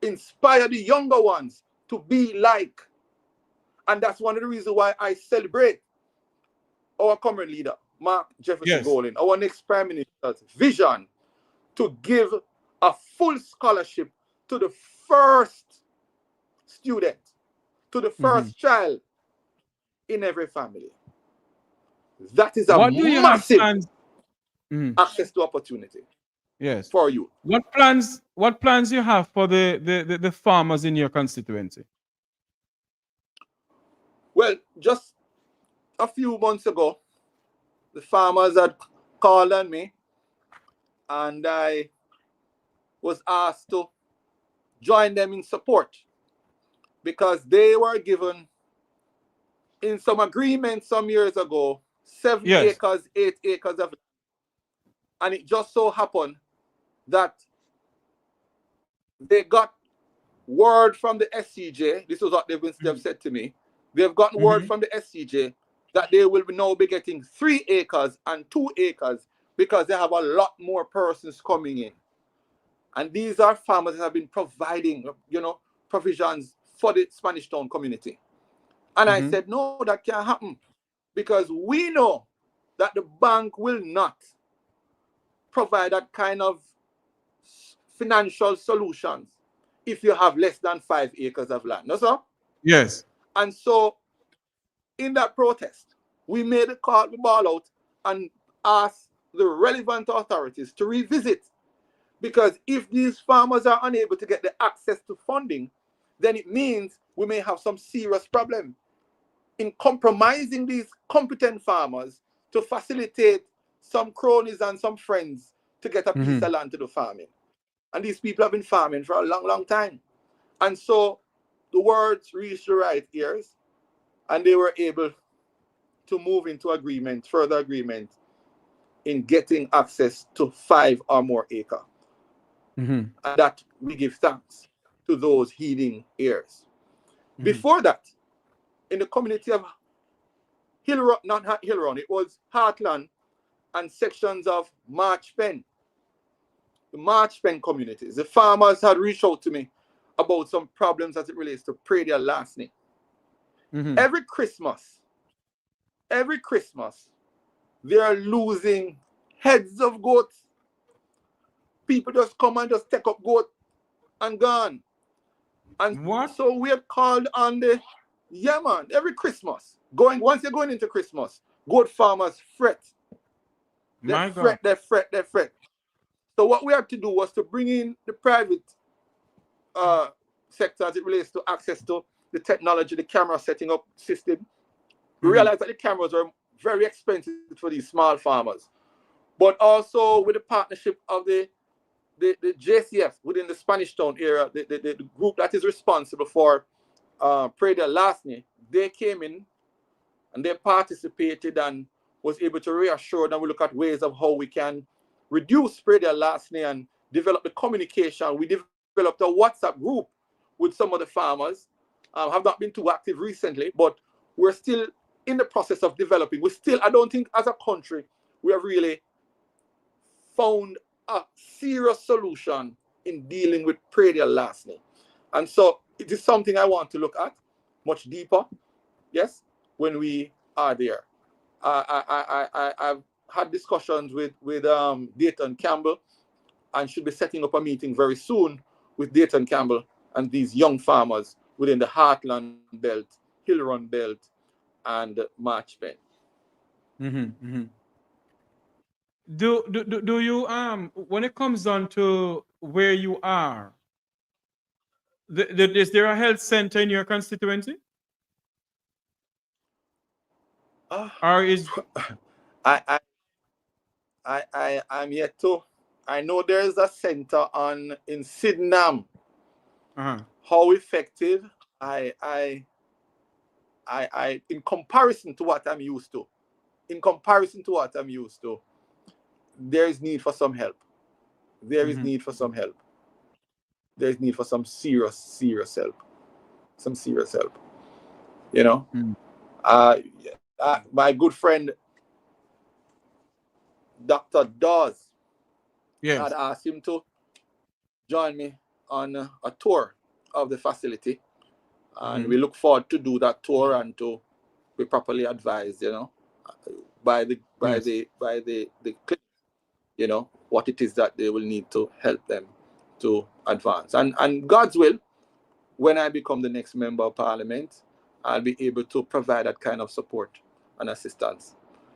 inspire the younger ones to be like. And that's one of the reasons why I celebrate our current leader, Mark Jefferson Golding, our next Prime Minister's vision to give a full scholarship to the first student, to the first child in every family. That is a massive access to opportunity. Yes. For you. What plans you have for the farmers in your constituency? Well, just a few months ago, the farmers had called on me and I was asked to join them in support because they were given, in some agreement some years ago, 7 acres, 8 acres of land. And it just so happened that they got word from the SCJ. This is what they've said to me. They've gotten word from the SCJ that they will now be getting 3 acres and 2 acres because they have a lot more persons coming in. And these are farmers that have been providing, provisions for the Spanish Town community. And I said, no, that can't happen because we know that the bank will not provide that kind of financial solutions if you have less than 5 acres of land. No, sir? Yes. And so in that protest, we made a call, we ball out and asked the relevant authorities to revisit. Because if these farmers are unable to get the access to funding, then it means we may have some serious problem in compromising these competent farmers to facilitate some cronies and some friends to get a piece of land to do farming. And these people have been farming for a long, long time. And so the words reached the right ears and they were able to move into agreement, further agreement in getting access to 5 or more acres. And that we give thanks to those heeding ears. Before that, in the community of Hillron, not Hillron, it was Heartland and sections of March Pen, the March Pen communities. The farmers had reached out to me about some problems as it relates to Pradia last night. Every Christmas, they are losing heads of goats. People just come and just take up goat and gone. And so we have called on the, every Christmas, once you're going into Christmas, goat farmers fret. They fret. So what we had to do was to bring in the private sector as it relates to access to the technology, the camera setting up system. We realized that the cameras are very expensive for these small farmers. But also with the partnership of the JCF within the Spanish Town area, the group that is responsible for Pradia Lasny, they came in and they participated and was able to reassure that we look at ways of how we can reduce Pradia Lasny and develop the communication. We developed a WhatsApp group with some of the farmers. Have not been too active recently, but we're still in the process of developing. I don't think as a country, we have really found a serious solution in dealing with Pradia Lasny. And so it is something I want to look at much deeper, yes, when we are there. I've had discussions with Dayton Campbell and should be setting up a meeting very soon with Dayton Campbell and these young farmers within the Heartland Belt, Hillron Belt, and March Pen. Do you when it comes down to where you are, is there a health center in your constituency? Or is I'm yet to. I know there is a center in Sydenham. how effective in comparison to what I'm used to, there is need for some help. There is need for some help. There is need for some serious help. Some serious help. You know? My good friend, Dr. Dawes, had asked him to join me on a tour of the facility. And we look forward to do that tour and to be properly advised, you know, by the clinic, you know, what it is that they will need to help them to advance. And God's will, when I become the next member of parliament, I'll be able to provide that kind of support and assistance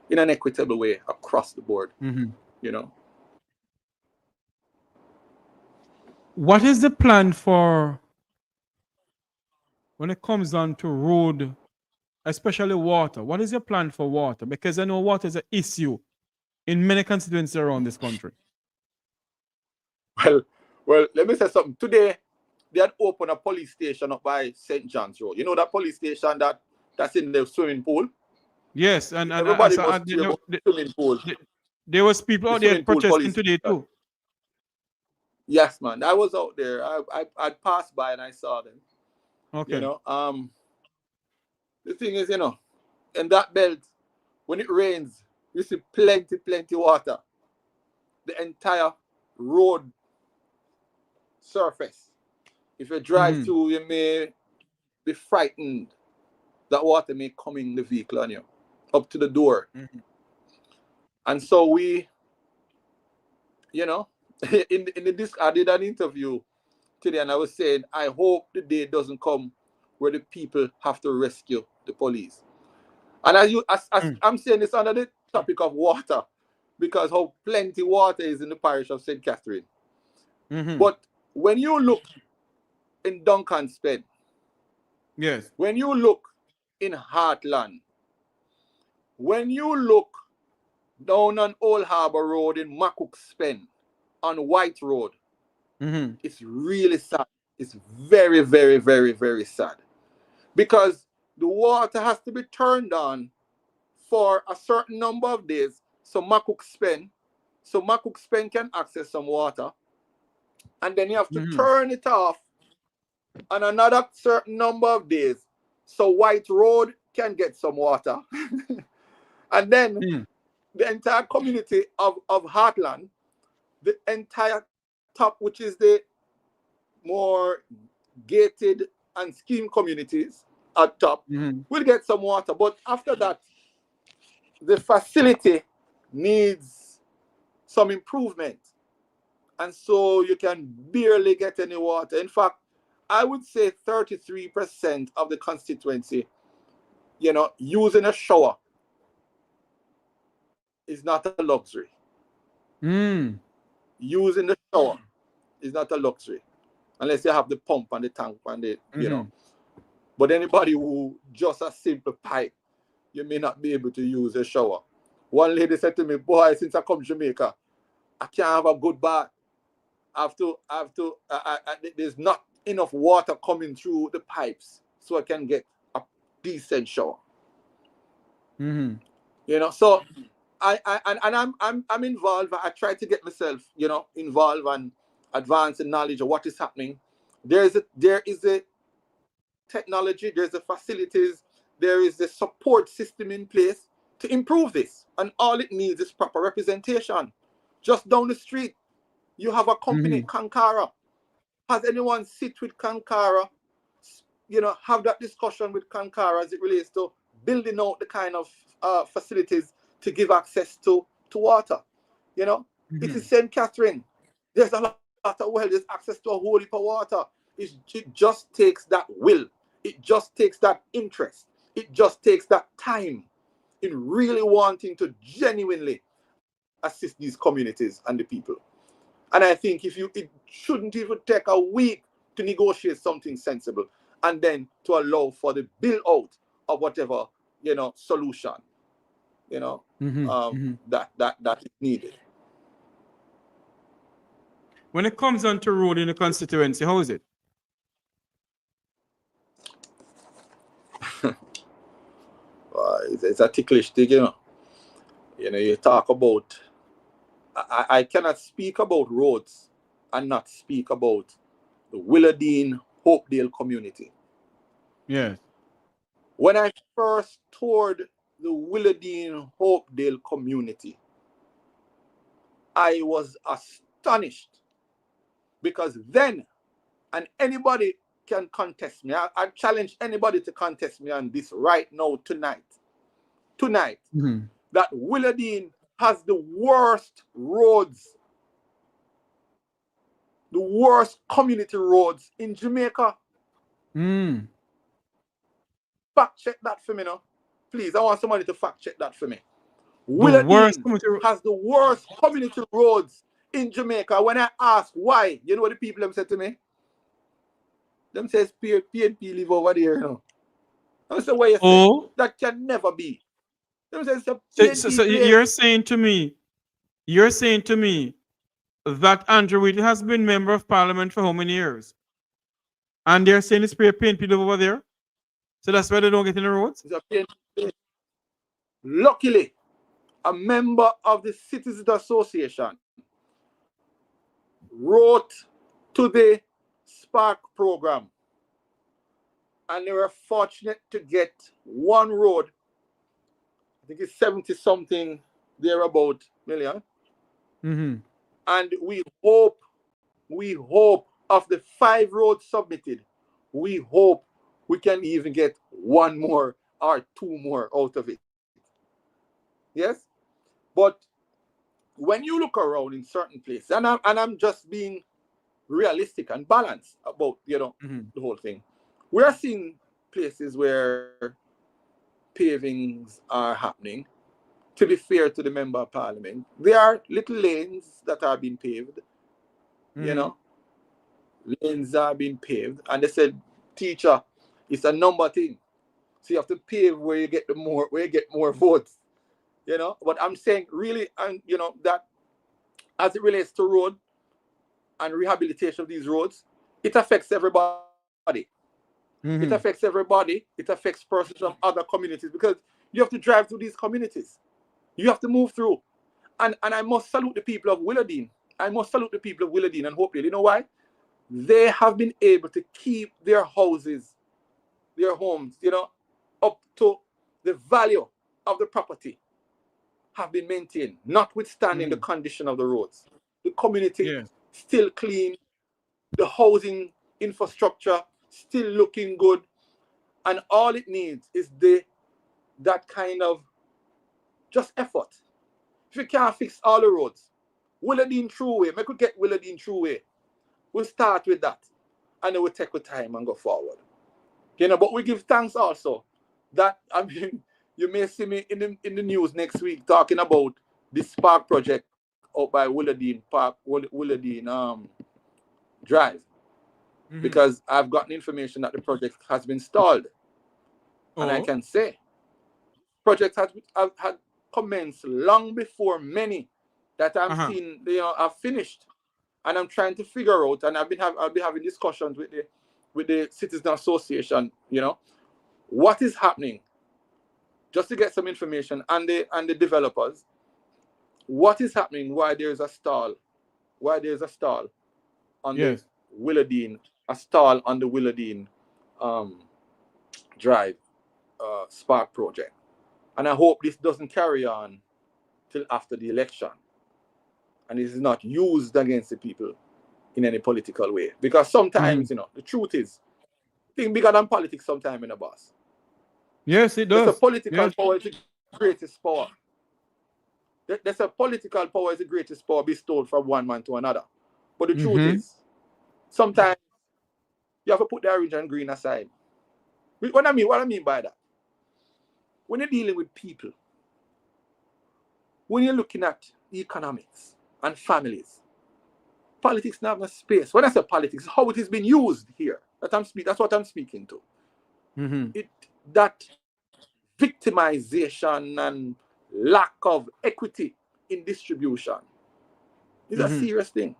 in an equitable way across the board, you know. What is the plan for when it comes down to road, especially water? What is your plan for water? Because I know water is an issue in many constituencies around this country. Well, let me say something. Today, they had opened a police station up by St. John's Road. You know that police station that's in the swimming pool? Yes, and everybody must be about the swimming pool. There was people out there protesting today too. Yes, man. I was out there. I passed by and I saw them. Okay. You know, the thing is, you know, in that belt, when it rains, you see plenty water. The entire road surface. If you drive through, you may be frightened that water may come in the vehicle on you, up to the door. And so we, you know, in the disc, I did an interview today and I was saying, I hope the day doesn't come where the people have to rescue the police. And as I'm saying this under the topic of water, because how plenty water is in the parish of St. Catherine. But when you look in Duncan Spen, yes, when you look in Heartland, when you look down on Old Harbour Road in Makuk Spen, on White Road, it's really sad. It's very, very, very, very sad. Because the water has to be turned on for a certain number of days so Makuk Spen can access some water. And then you have to turn it off on another certain number of days so White Road can get some water. And then the entire community of Heartland, the entire top, which is the more gated and scheme communities at top, will get some water. But after that, the facility needs some improvement. And so you can barely get any water. In fact, I would say 33% of the constituency, you know, using a shower is not a luxury. Using the shower is not a luxury. Unless you have the pump and the tank and the, you know. But anybody who just a simple pipe, you may not be able to use a shower. One lady said to me, boy, since I come to Jamaica, I can't have a good bath. There's not enough water coming through the pipes so I can get a decent shower. You know, so I'm involved. I try to get myself, you know, involved and advance in knowledge of what is happening. There is a technology, there's the facilities, there is the support system in place to improve this. And all it needs is proper representation. Just down the street, you have a company, Kankara. Has anyone sit with Kankara, you know, have that discussion with Kankara as it relates to building out the kind of facilities to give access to water? You know, it is St. Catherine. There's a lot of well, there's access to a whole heap of water. It just takes that will. It just takes that interest. It just takes that time in really wanting to genuinely assist these communities and the people. And I think it shouldn't even take a week to negotiate something sensible and then to allow for the build out of whatever, you know, solution, you know, that is needed. When it comes on to road in the constituency, how is it? It's a ticklish thing, you know. You know, you talk about. I cannot speak about roads and not speak about the Willardine Hopedale community. Yes. When I first toured the Willardine Hopedale community, I was astonished because then, and anybody can contest me. I challenge anybody to contest me on this right now, tonight. Mhm. That Willardine has the worst roads, the worst community roads in Jamaica. Mm. Fact check that for me now. Please, I want somebody to fact check that for me. The worst Willardine community has the worst community roads in Jamaica. When I ask why, you know what the people them said to me? Them says PNP live over there, you know. I said, what you say? Oh. That can never be. Them says the So PNP place. you're saying to me that Andrew Wheatley has been member of parliament for how many years? And they're saying it's PNP live over there? So that's why they don't get in the roads? It's a PNP place. Luckily, a member of the Citizens Association wrote to the Spark program, and they were fortunate to get one road. I think it's 70 something thereabout million. Mm-hmm. And we hope of the 5 roads submitted, we hope we can even get 1 more or 2 more out of it. Yes? But when you look around in certain places, and I'm just being realistic and balanced about, you know, the whole thing. We are seeing places where pavings are happening. To be fair to the member of parliament, there are little lanes that are being paved. You know, lanes are being paved, and they said, teacher, it's a number thing. So you have to pave where you get more votes. You know, but I'm saying really, and you know, that as it relates to road and rehabilitation of these roads, it affects everybody. It affects everybody. It affects persons from other communities because you have to drive through these communities. You have to move through. And I must salute the people of Willardine. I must salute the people of Willardine and Hopedale. You know why? They have been able to keep their houses, their homes, you know, up to the value of the property have been maintained, notwithstanding the condition of the roads. The community still clean, the housing infrastructure still looking good, and all it needs is that kind of just effort. If you can't fix all the roads, Willardine Thruway, we could get Willardine Thruway. We'll start with that, and then we'll take our time and go forward. You know, but we give thanks also that, I mean, you may see me in the news next week talking about this Spark project out by Willardine Park, Willardine Drive, because I've gotten information that the project has been stalled. And I can say, project had commenced long before many that I'm seeing, you know, are finished. And I'm trying to figure out, and I'll be having discussions with the Citizen Association, you know, what is happening, just to get some information, and the developers, what is happening, why there's a stall on the Willardine, a stall on the Willardine Drive Spark project. And I hope this doesn't carry on till after the election, and this is not used against the people in any political way. Because sometimes, you know, the truth is, things bigger than politics sometimes in a boss. Yes, it There's does. a political power is the greatest power. There's a political power is the greatest power bestowed from one man to another. But the truth is, sometimes you have to put the orange and green aside. What I mean by that, when you're dealing with people, when you're looking at economics and families, politics not have a space. When I say politics, how it is being used here. That's what I'm speaking to. That victimization and lack of equity in distribution is a serious thing.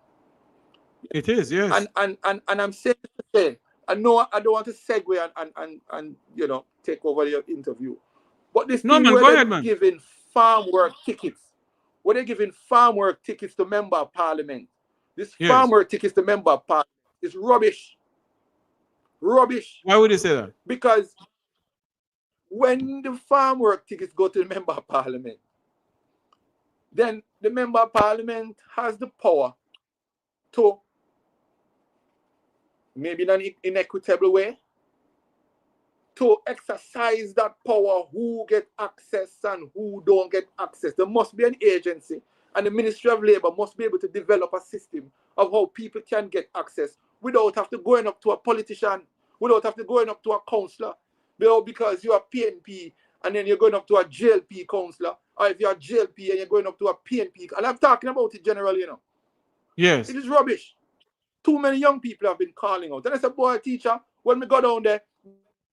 It is, yes. And I'm saying to say, I know I don't want to segue and you know, take over your interview, But this No, thing man, where go they're ahead, man. giving farm work tickets, where they're giving farm work tickets to member of parliament. This farm Yes. work tickets to member of parliament is rubbish. Rubbish. Why would you say that? Because when the farm work tickets go to the member of parliament, then the member of parliament has the power to, maybe in an inequitable way, to exercise that power, who get access and who don't get access. There must be an agency, and the Ministry of Labour must be able to develop a system of how people can get access without have to going up to a politician, without have to going up to a councillor, because you're a PNP and then you're going up to a JLP councillor, or if you're a JLP and you're going up to a PNP. And I'm talking about it generally, you know. Yes. It is rubbish. Too many young people have been calling out. And I said, boy, teacher, when we go down there,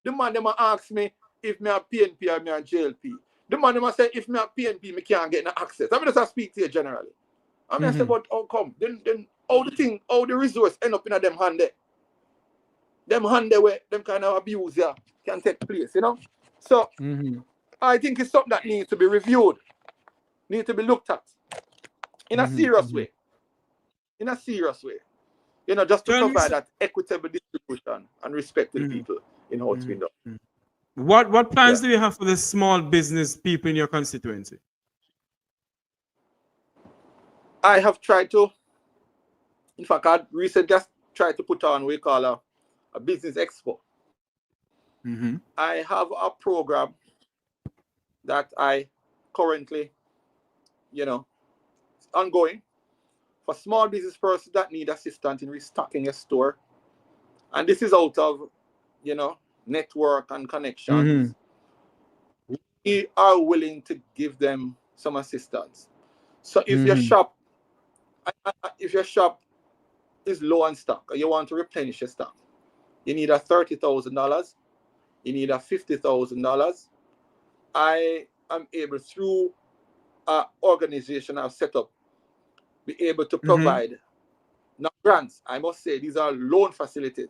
the man them ask me if me a PNP or me a JLP. The man them say if me a PNP, me can't get no access. I mean, just speak to you generally. I mean, I say, but how come? Then all the resource end up in them hand there. Them hand there where them kind of abuse here can take place, you know? So I think it's something that needs to be reviewed, needs to be looked at in a serious way. In a serious way. You know, just to provide that equitable distribution and respect to the people in how it's been done. What plans do you have for the small business people in your constituency? I have tried to, in fact, I recently just tried to put on what we call a business expo. I have a program that I currently, you know, ongoing for small business persons that need assistance in restocking a store. And this is out of, you know, network and connections. We are willing to give them some assistance. So if your shop, is low on stock, or you want to replenish your stock, you need a $30,000, you need a $50,000. I am able, through an organization I've set up, be able to provide not grants. I must say these are loan facilities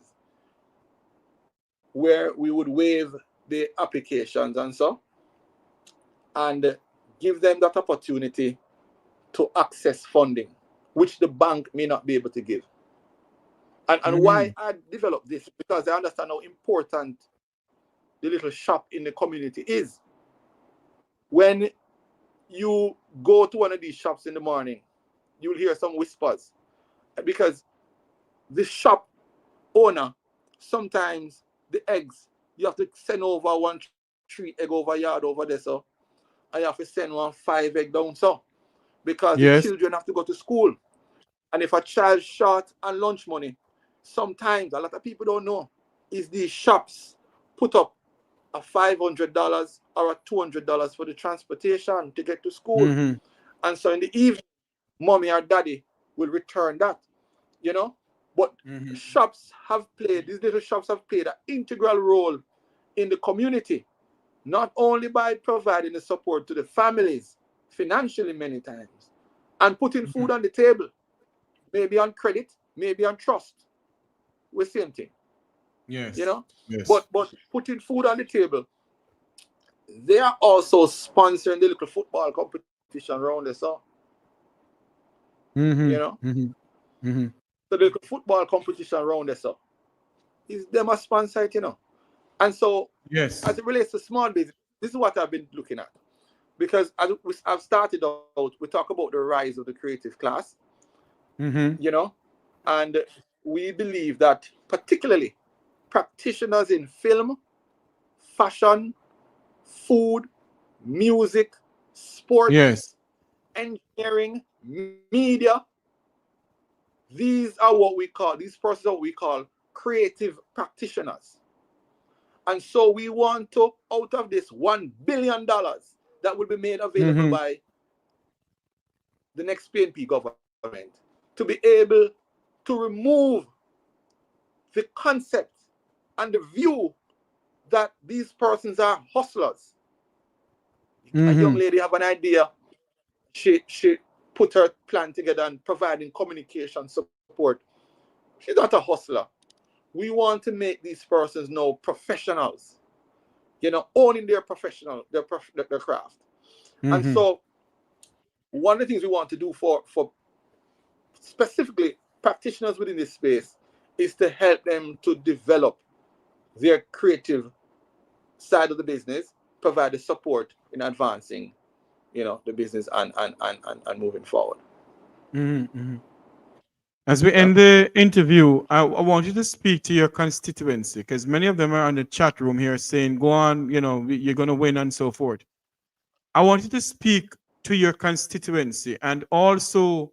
where we would waive the applications and so, and give them that opportunity to access funding, which the bank may not be able to give. And why I developed this, because I understand how important the little shop in the community is. When you go to one of these shops in the morning, you'll hear some whispers, because the shop owner, sometimes the eggs, you have to send over 1 3 egg over yard over there, so, and you have to send 1 5 egg down, so, because the children have to go to school. And if a child's short on lunch money, sometimes a lot of people don't know, is these shops put up a $500 or a $200 for the transportation to get to school. And so in the evening, mommy or daddy will return that, you know. But shops have played, these little shops have played an integral role in the community, not only by providing the support to the families financially many times, and putting food on the table, maybe on credit, maybe on trust. We're same thing. Yes. You know? Yes. But putting food on the table, they are also sponsoring the little football competition around the so. You know? So the little football competition around the so is them a sponsor it, you know. And so as it relates to small business, this is what I've been looking at. Because as I've started out, we talk about the rise of the creative class. You know, and we believe that particularly practitioners in film, fashion, food, music, sports, engineering, media, these persons are what we call creative practitioners. And so we want to, out of this $1 billion that will be made available by the next PNP government, to be able to remove the concept and the view that these persons are hustlers. A young lady have an idea. She put her plan together and providing communication support. She's not a hustler. We want to make these persons now professionals owning their professional, their craft. And so one of the things we want to do for specifically practitioners within this space is to help them to develop their creative side of the business, provide the support in advancing, the business and moving forward. As we end the interview, I want you to speak to your constituency, because many of them are in the chat room here saying, go on, you're going to win and so forth. I want you to speak to your constituency and also,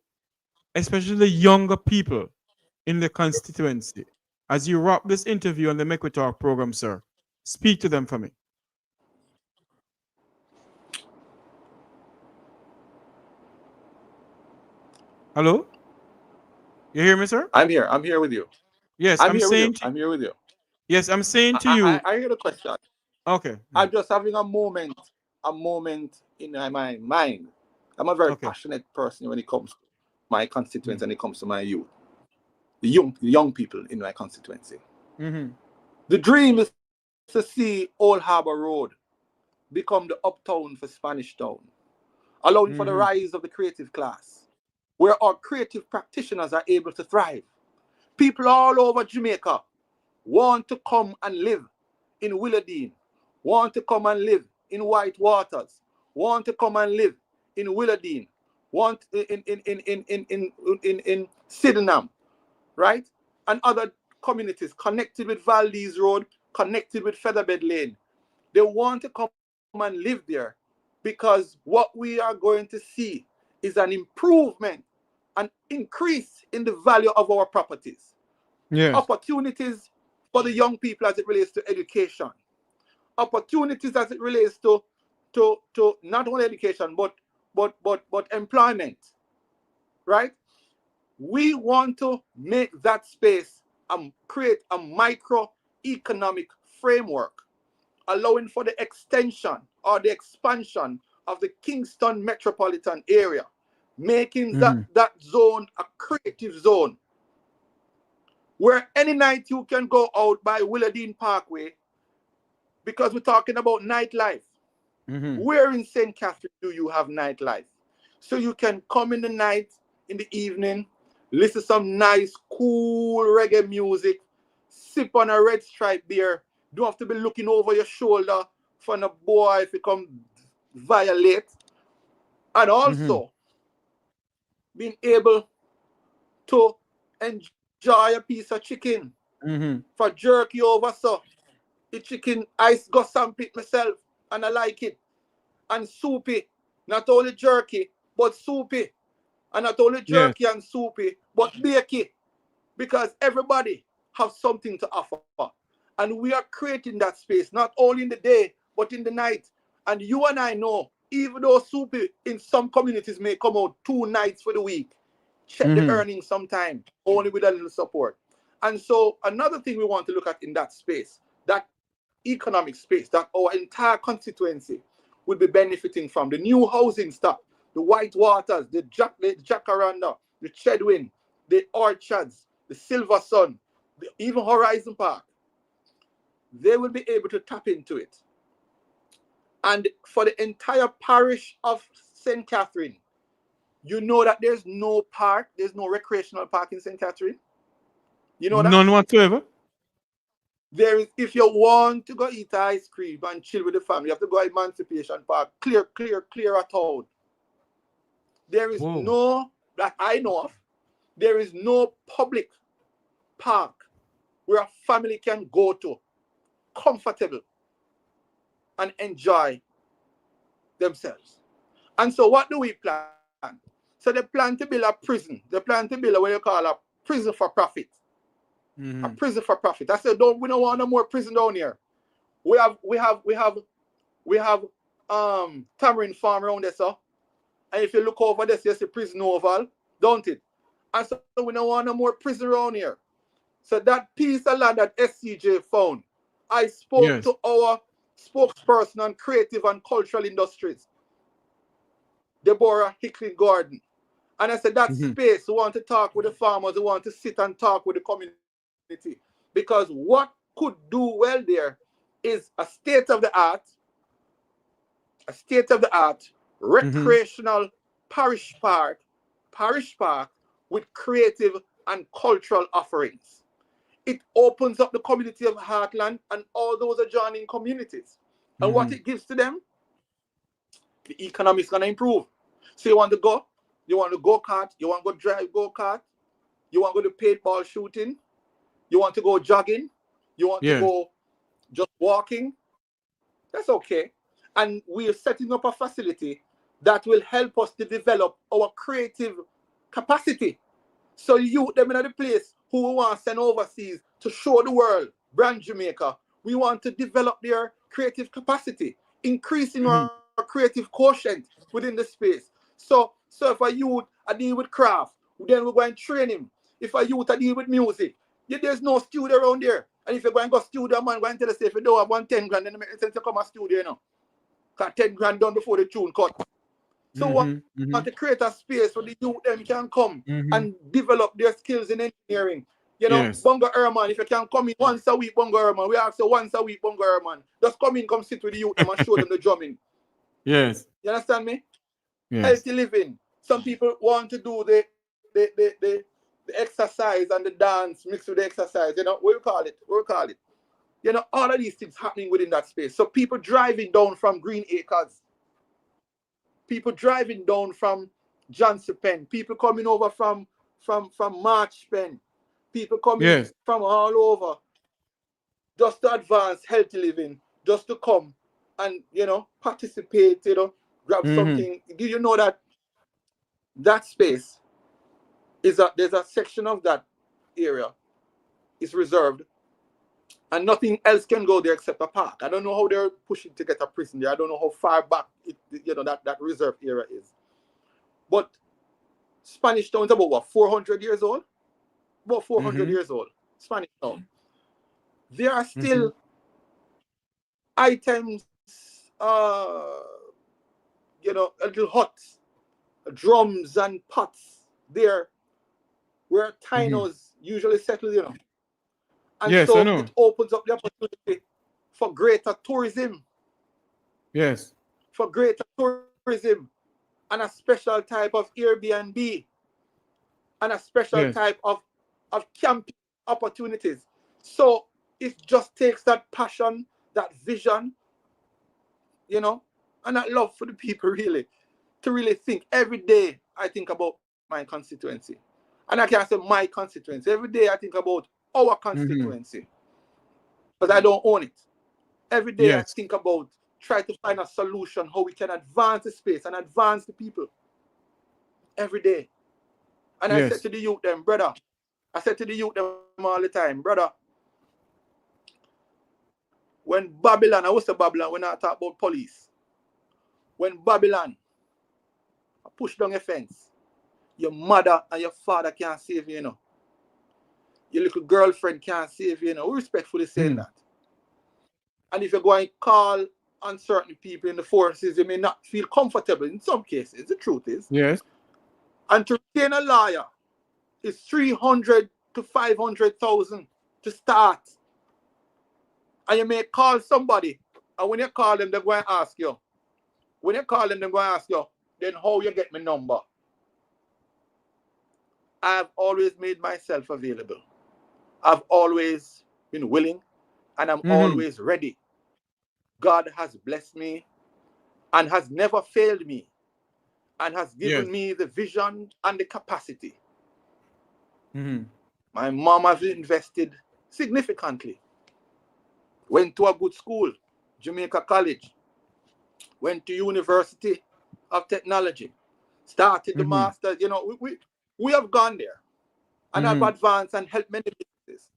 especially the younger people in the constituency. As you wrap this interview on the Make We Talk program, sir, speak to them for me. Hello? You hear me, sir? I'm here. I'm here with you. Yes, I'm saying. I'm here with you. Yes, I'm saying to you. I hear the question. Okay. I'm just having a moment in my mind. I'm a very passionate person when it comes to my constituency and it comes to my youth, the young people in my constituency. The dream is to see Old Harbour Road become the uptown for Spanish Town, allowing for the rise of the creative class, where our creative practitioners are able to thrive. People all over Jamaica want to come and live in Willardine, want to come and live in White Waters, want to come and live in Willardine, want in Sydenham, right? And other communities connected with Valdez Road, connected with Featherbed Lane. They want to come and live there because what we are going to see is an improvement, an increase in the value of our properties. Yes. Opportunities for the young people as it relates to education. Opportunities as it relates to not only education but employment. Right? We want to make that space and create a microeconomic framework allowing for the extension or the expansion of the Kingston metropolitan area, making that zone a creative zone where any night you can go out by Willardine Parkway, because we're talking about nightlife. Where in St. Catherine do you have nightlife? So you can come in the night, in the evening, listen to some nice, cool reggae music, sip on a Red Stripe beer. Don't have to be looking over your shoulder for a boy if you come violate. And also being able to enjoy a piece of chicken for jerky over so. The chicken, I got some it myself and I like it. And soupy, not only jerky, but soupy. And not only jerky and soupy, but bakey. Because everybody has something to offer. And we are creating that space, not only in the day, but in the night. And you and I know, even though soupy in some communities may come out 2 nights for the week, check the earnings sometime, only with a little support. And so another thing we want to look at in that space, that economic space, that our entire constituency will be benefiting from, the new housing stock, the White Waters, the Jacaranda, the Chedwin, the Orchards, the Silver Sun, even Horizon Park. They will be able to tap into it. And for the entire parish of St. Catherine, you know that there's no park, there's no recreational park in St. Catherine. You know that? None whatsoever. There is, if you want to go eat ice cream and chill with the family, you have to go to Emancipation Park, clear a town. There is no, that I know of, there is no public park where a family can go to comfortable and enjoy themselves. And so what do we plan? So they plan to build a prison. They plan to build what you call a prison for profit. A prison for profit. I said, we don't want no more prison down here. We have tamarind farm around there, so. And if you look over there, you see prison oval, don't it? And so we don't want no more prison around here. So that piece of land that SCJ found, I spoke to our spokesperson on creative and cultural industries, Deborah Hicklin Gordon. And I said, that space, we want to talk with the farmers, we want to sit and talk with the community. Because what could do well there is a state-of-the-art recreational parish park with creative and cultural offerings. It opens up the community of Heartland and all those adjoining communities. And what it gives to them, the economy is going to improve. So you want to go kart, you want to go drive go-kart, you want to go to paintball shooting, you want to go jogging, you want to go just walking, that's okay. And we are setting up a facility that will help us to develop our creative capacity. So you, them in the place who want to send overseas to show the world, brand Jamaica, we want to develop their creative capacity, increasing our creative quotient within the space. So if a youth I deal with craft, then we're going to train him. If a youth I deal with music, there's no studio around there. And if you're going to go studio, man, going to tell us if you don't have 10 grand, then it makes sense to come a studio, you know. Because 10 grand done before the tune cut. So we want to create a space where the youth them can come and develop their skills in engineering. You know, Bongo Herman, if you can come in once a week, Bongo Herman, we ask you once a week, Bongo Herman. Just come in, come sit with the youth them and show them the drumming. Yes. You understand me? Yes. Healthy living. Some people want to do the exercise and the dance mixed with the exercise. You know, what we call it? You know, all of these things happening within that space. So people driving down from Green Acres, people driving down from Johnson Pen, people coming over from March Pen, people coming from all over just to advance healthy living, just to come and, you know, participate, you know, grab something. Do you know that space there's a section of that area is reserved and nothing else can go there except a park. I don't know how they're pushing to get a prison there. I don't know how far back that reserve area is. But Spanish Town is about what, 400 years old? About 400 years old. Spanish Town. There are still items, little huts, drums and pots there where Tainos usually settle, you know. And so it opens up the opportunity for greater tourism. Yes. For greater tourism and a special type of Airbnb and a special type of camping opportunities. So it just takes that passion, that vision, you know, and that love for the people really, to really think. Every day I think about my constituency. And I can't say my constituency. Every day I think about our constituency. Because I don't own it. Every day I think about try to find a solution how we can advance the space and advance the people. Every day. And I said to the youth them, brother, I said to the youth them all the time, brother, when Babylon, I was to Babylon when I talk about police. When Babylon push down a fence, your mother and your father can't save you, you know. Your little girlfriend can't save you, you know. We respectfully saying that. And if you're going to call on certain people in the forces, you may not feel comfortable in some cases. The truth is. Yes. And to retain a lawyer is 300 to 500,000 to start. And you may call somebody, and when you call them, they're going to ask you. When you call them, they're going to ask you, then how you get my number? I've always made myself available. I've always been willing, and I'm always ready. God has blessed me and has never failed me and has given me the vision and the capacity. My mom has invested significantly. Went to a good school, Jamaica College. Went to University of Technology. Started the master's. You know, we have gone there and have advanced and helped many businesses.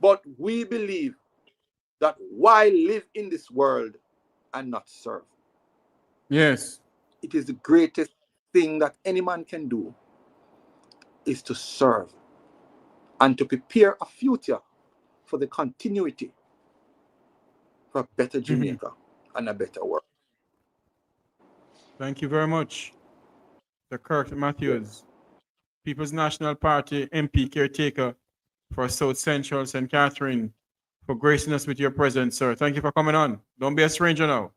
But we believe that why live in this world and not serve? Yes. It is the greatest thing that any man can do is to serve and to prepare a future for the continuity for a better Jamaica and a better world. Thank you very much, the Kirk Matthews, People's National Party MP caretaker for South Central St. Catherine for gracing us with your presence, sir. Thank you for coming on. Don't be a stranger now.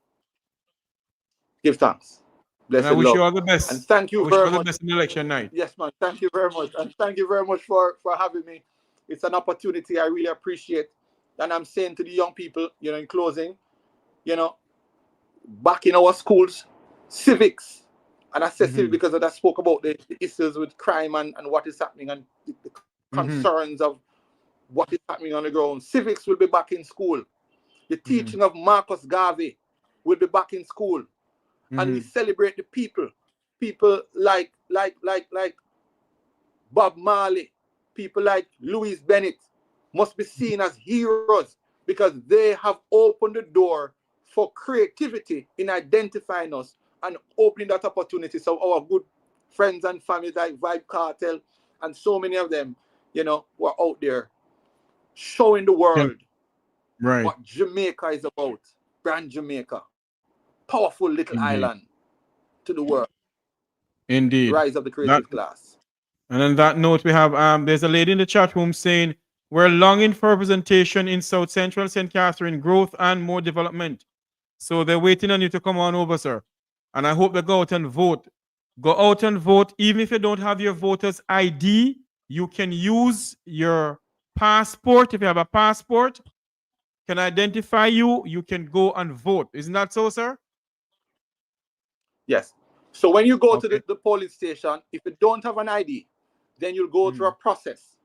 Give thanks. Blessed And I wish love. you all the best. And thank you I wish you very all the much. best in election night. Yes, man. Thank you very much. And thank you very much for having me. It's an opportunity I really appreciate. And I'm saying to the young people, in closing, back in our schools, civics. And I said civics because I spoke about the issues with crime and what is happening and the concerns of what is happening on the ground. Civics will be back in school. The teaching of Marcus Garvey will be back in school. And we celebrate the people like Bob Marley, people like Louis Bennett must be seen as heroes because they have opened the door for creativity in identifying us and opening that opportunity. So our good friends and family like Vibe Cartel and so many of them, were out there showing the world what Jamaica is about. Grand Jamaica. Powerful little island to the world. Indeed. Rise of the creative class. And on that note, we have there's a lady in the chat room saying we're longing for representation in South Central St. Catherine, growth and more development. So they're waiting on you to come on over, sir. And I hope they go out and vote. Go out and vote. Even if you don't have your voter's ID, you can use your passport. If you have a passport, can identify you, you can go and vote. Isn't that so, sir? Yes. So when you go to the polling station, if you don't have an ID, then you'll go through a process.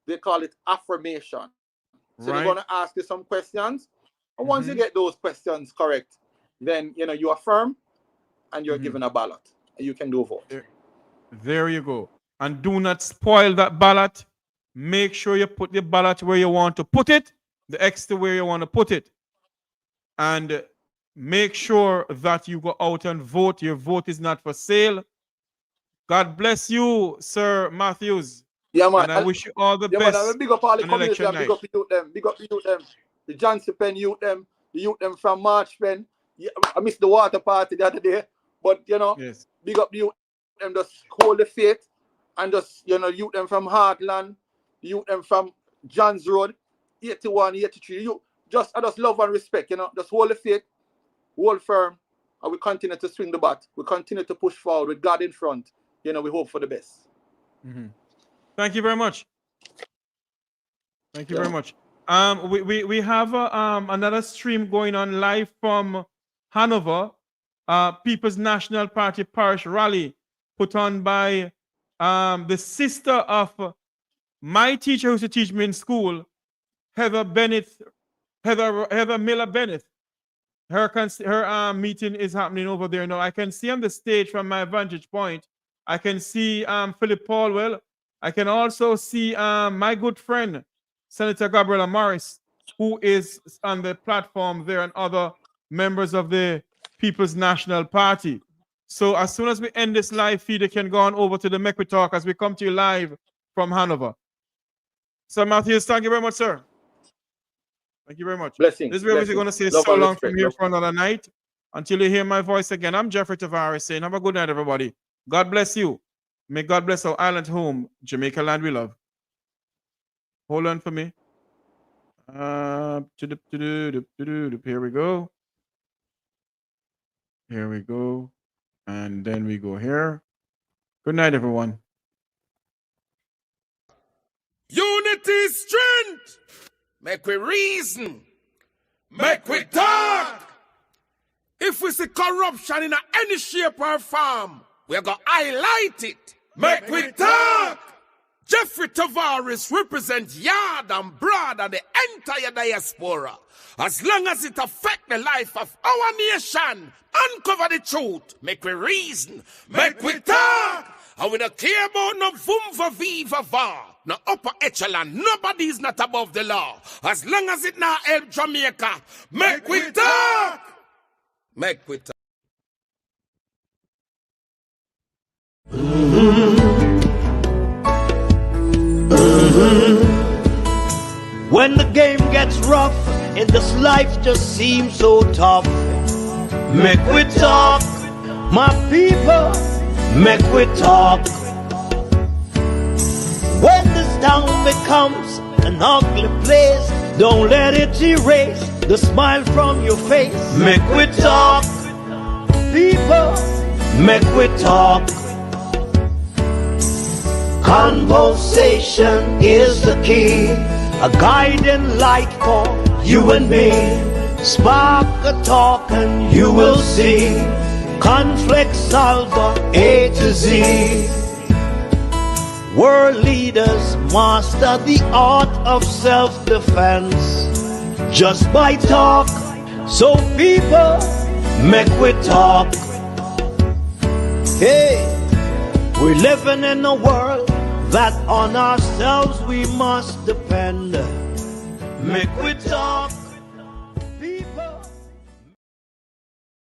They call it affirmation. So they're going to ask you some questions. And once you get those questions correct, then, you affirm and you're given a ballot. And you can do a vote. There you go. And do not spoil that ballot. Make sure you put the ballot where you want to put it, the extra where you want to put it. And make sure that you go out and vote. Your vote is not for sale. God bless you, Sir Matthews. Yeah, man. And I wish you all the best. Man, big up all the community. Big up the youth them. Big up the youth them. The Johnson Pen youth them. The youth them from March Pen. Yeah, I missed the water party the other day. But, big up the youth them. Just hold the faith. And just, youth them from Heartland. The youth them from Johns Road. 81, 83. I just love and respect, Just hold the faith. Hold firm. And we continue to swing the bat. We continue to push forward with God in front. We hope for the best. Thank you very much. Thank you very much. We have another stream going on live from Hanover, People's National Party Parish Rally, put on by the sister of my teacher who used to teach me in school, Heather Miller Bennett. Her meeting is happening over there now. I can see on the stage from my vantage point. I can see Philip Paulwell. I can also see my good friend, Senator Gabriela Morris, who is on the platform there, and other members of the People's National Party. So as soon as we end this live feed, you can go on over to the Make We Talk as we come to you live from Hanover. Sir Matthews, thank you very much, sir. Thank you very much. Blessing. This is where we're going to say so long from here for another night. Until you hear my voice again, I'm Jeffrey Tavares saying, have a good night, everybody. God bless you. May God bless our island home, Jamaica land we love. Hold on for me. Here we go. Here we go. And then we go here. Good night, everyone. Unity is strength. Make we reason. Make we talk. If we see corruption in any shape or form, we're going to highlight it. Make we talk. Jeffrey Tavares represents Yard and Broad and the entire diaspora. As long as it affects the life of our nation, uncover the truth. Make we reason. Make we talk. And we don't care about no vumva viva va. No upper echelon. Nobody is not above the law. As long as it not help Jamaica. Make we talk. Make we talk. When the game gets rough and this life just seems so tough, make we talk, my people, make we talk. When this town becomes an ugly place, Don't let it erase the smile from your face. Make we talk, people, make we talk. Conversation is the key, a guiding light for you and me. Spark a talk and you will see. Conflict solver A to Z. World leaders master the art of self-defense just by talk. So people, make we talk. Hey, we're living in a world that on ourselves we must depend. Make we talk.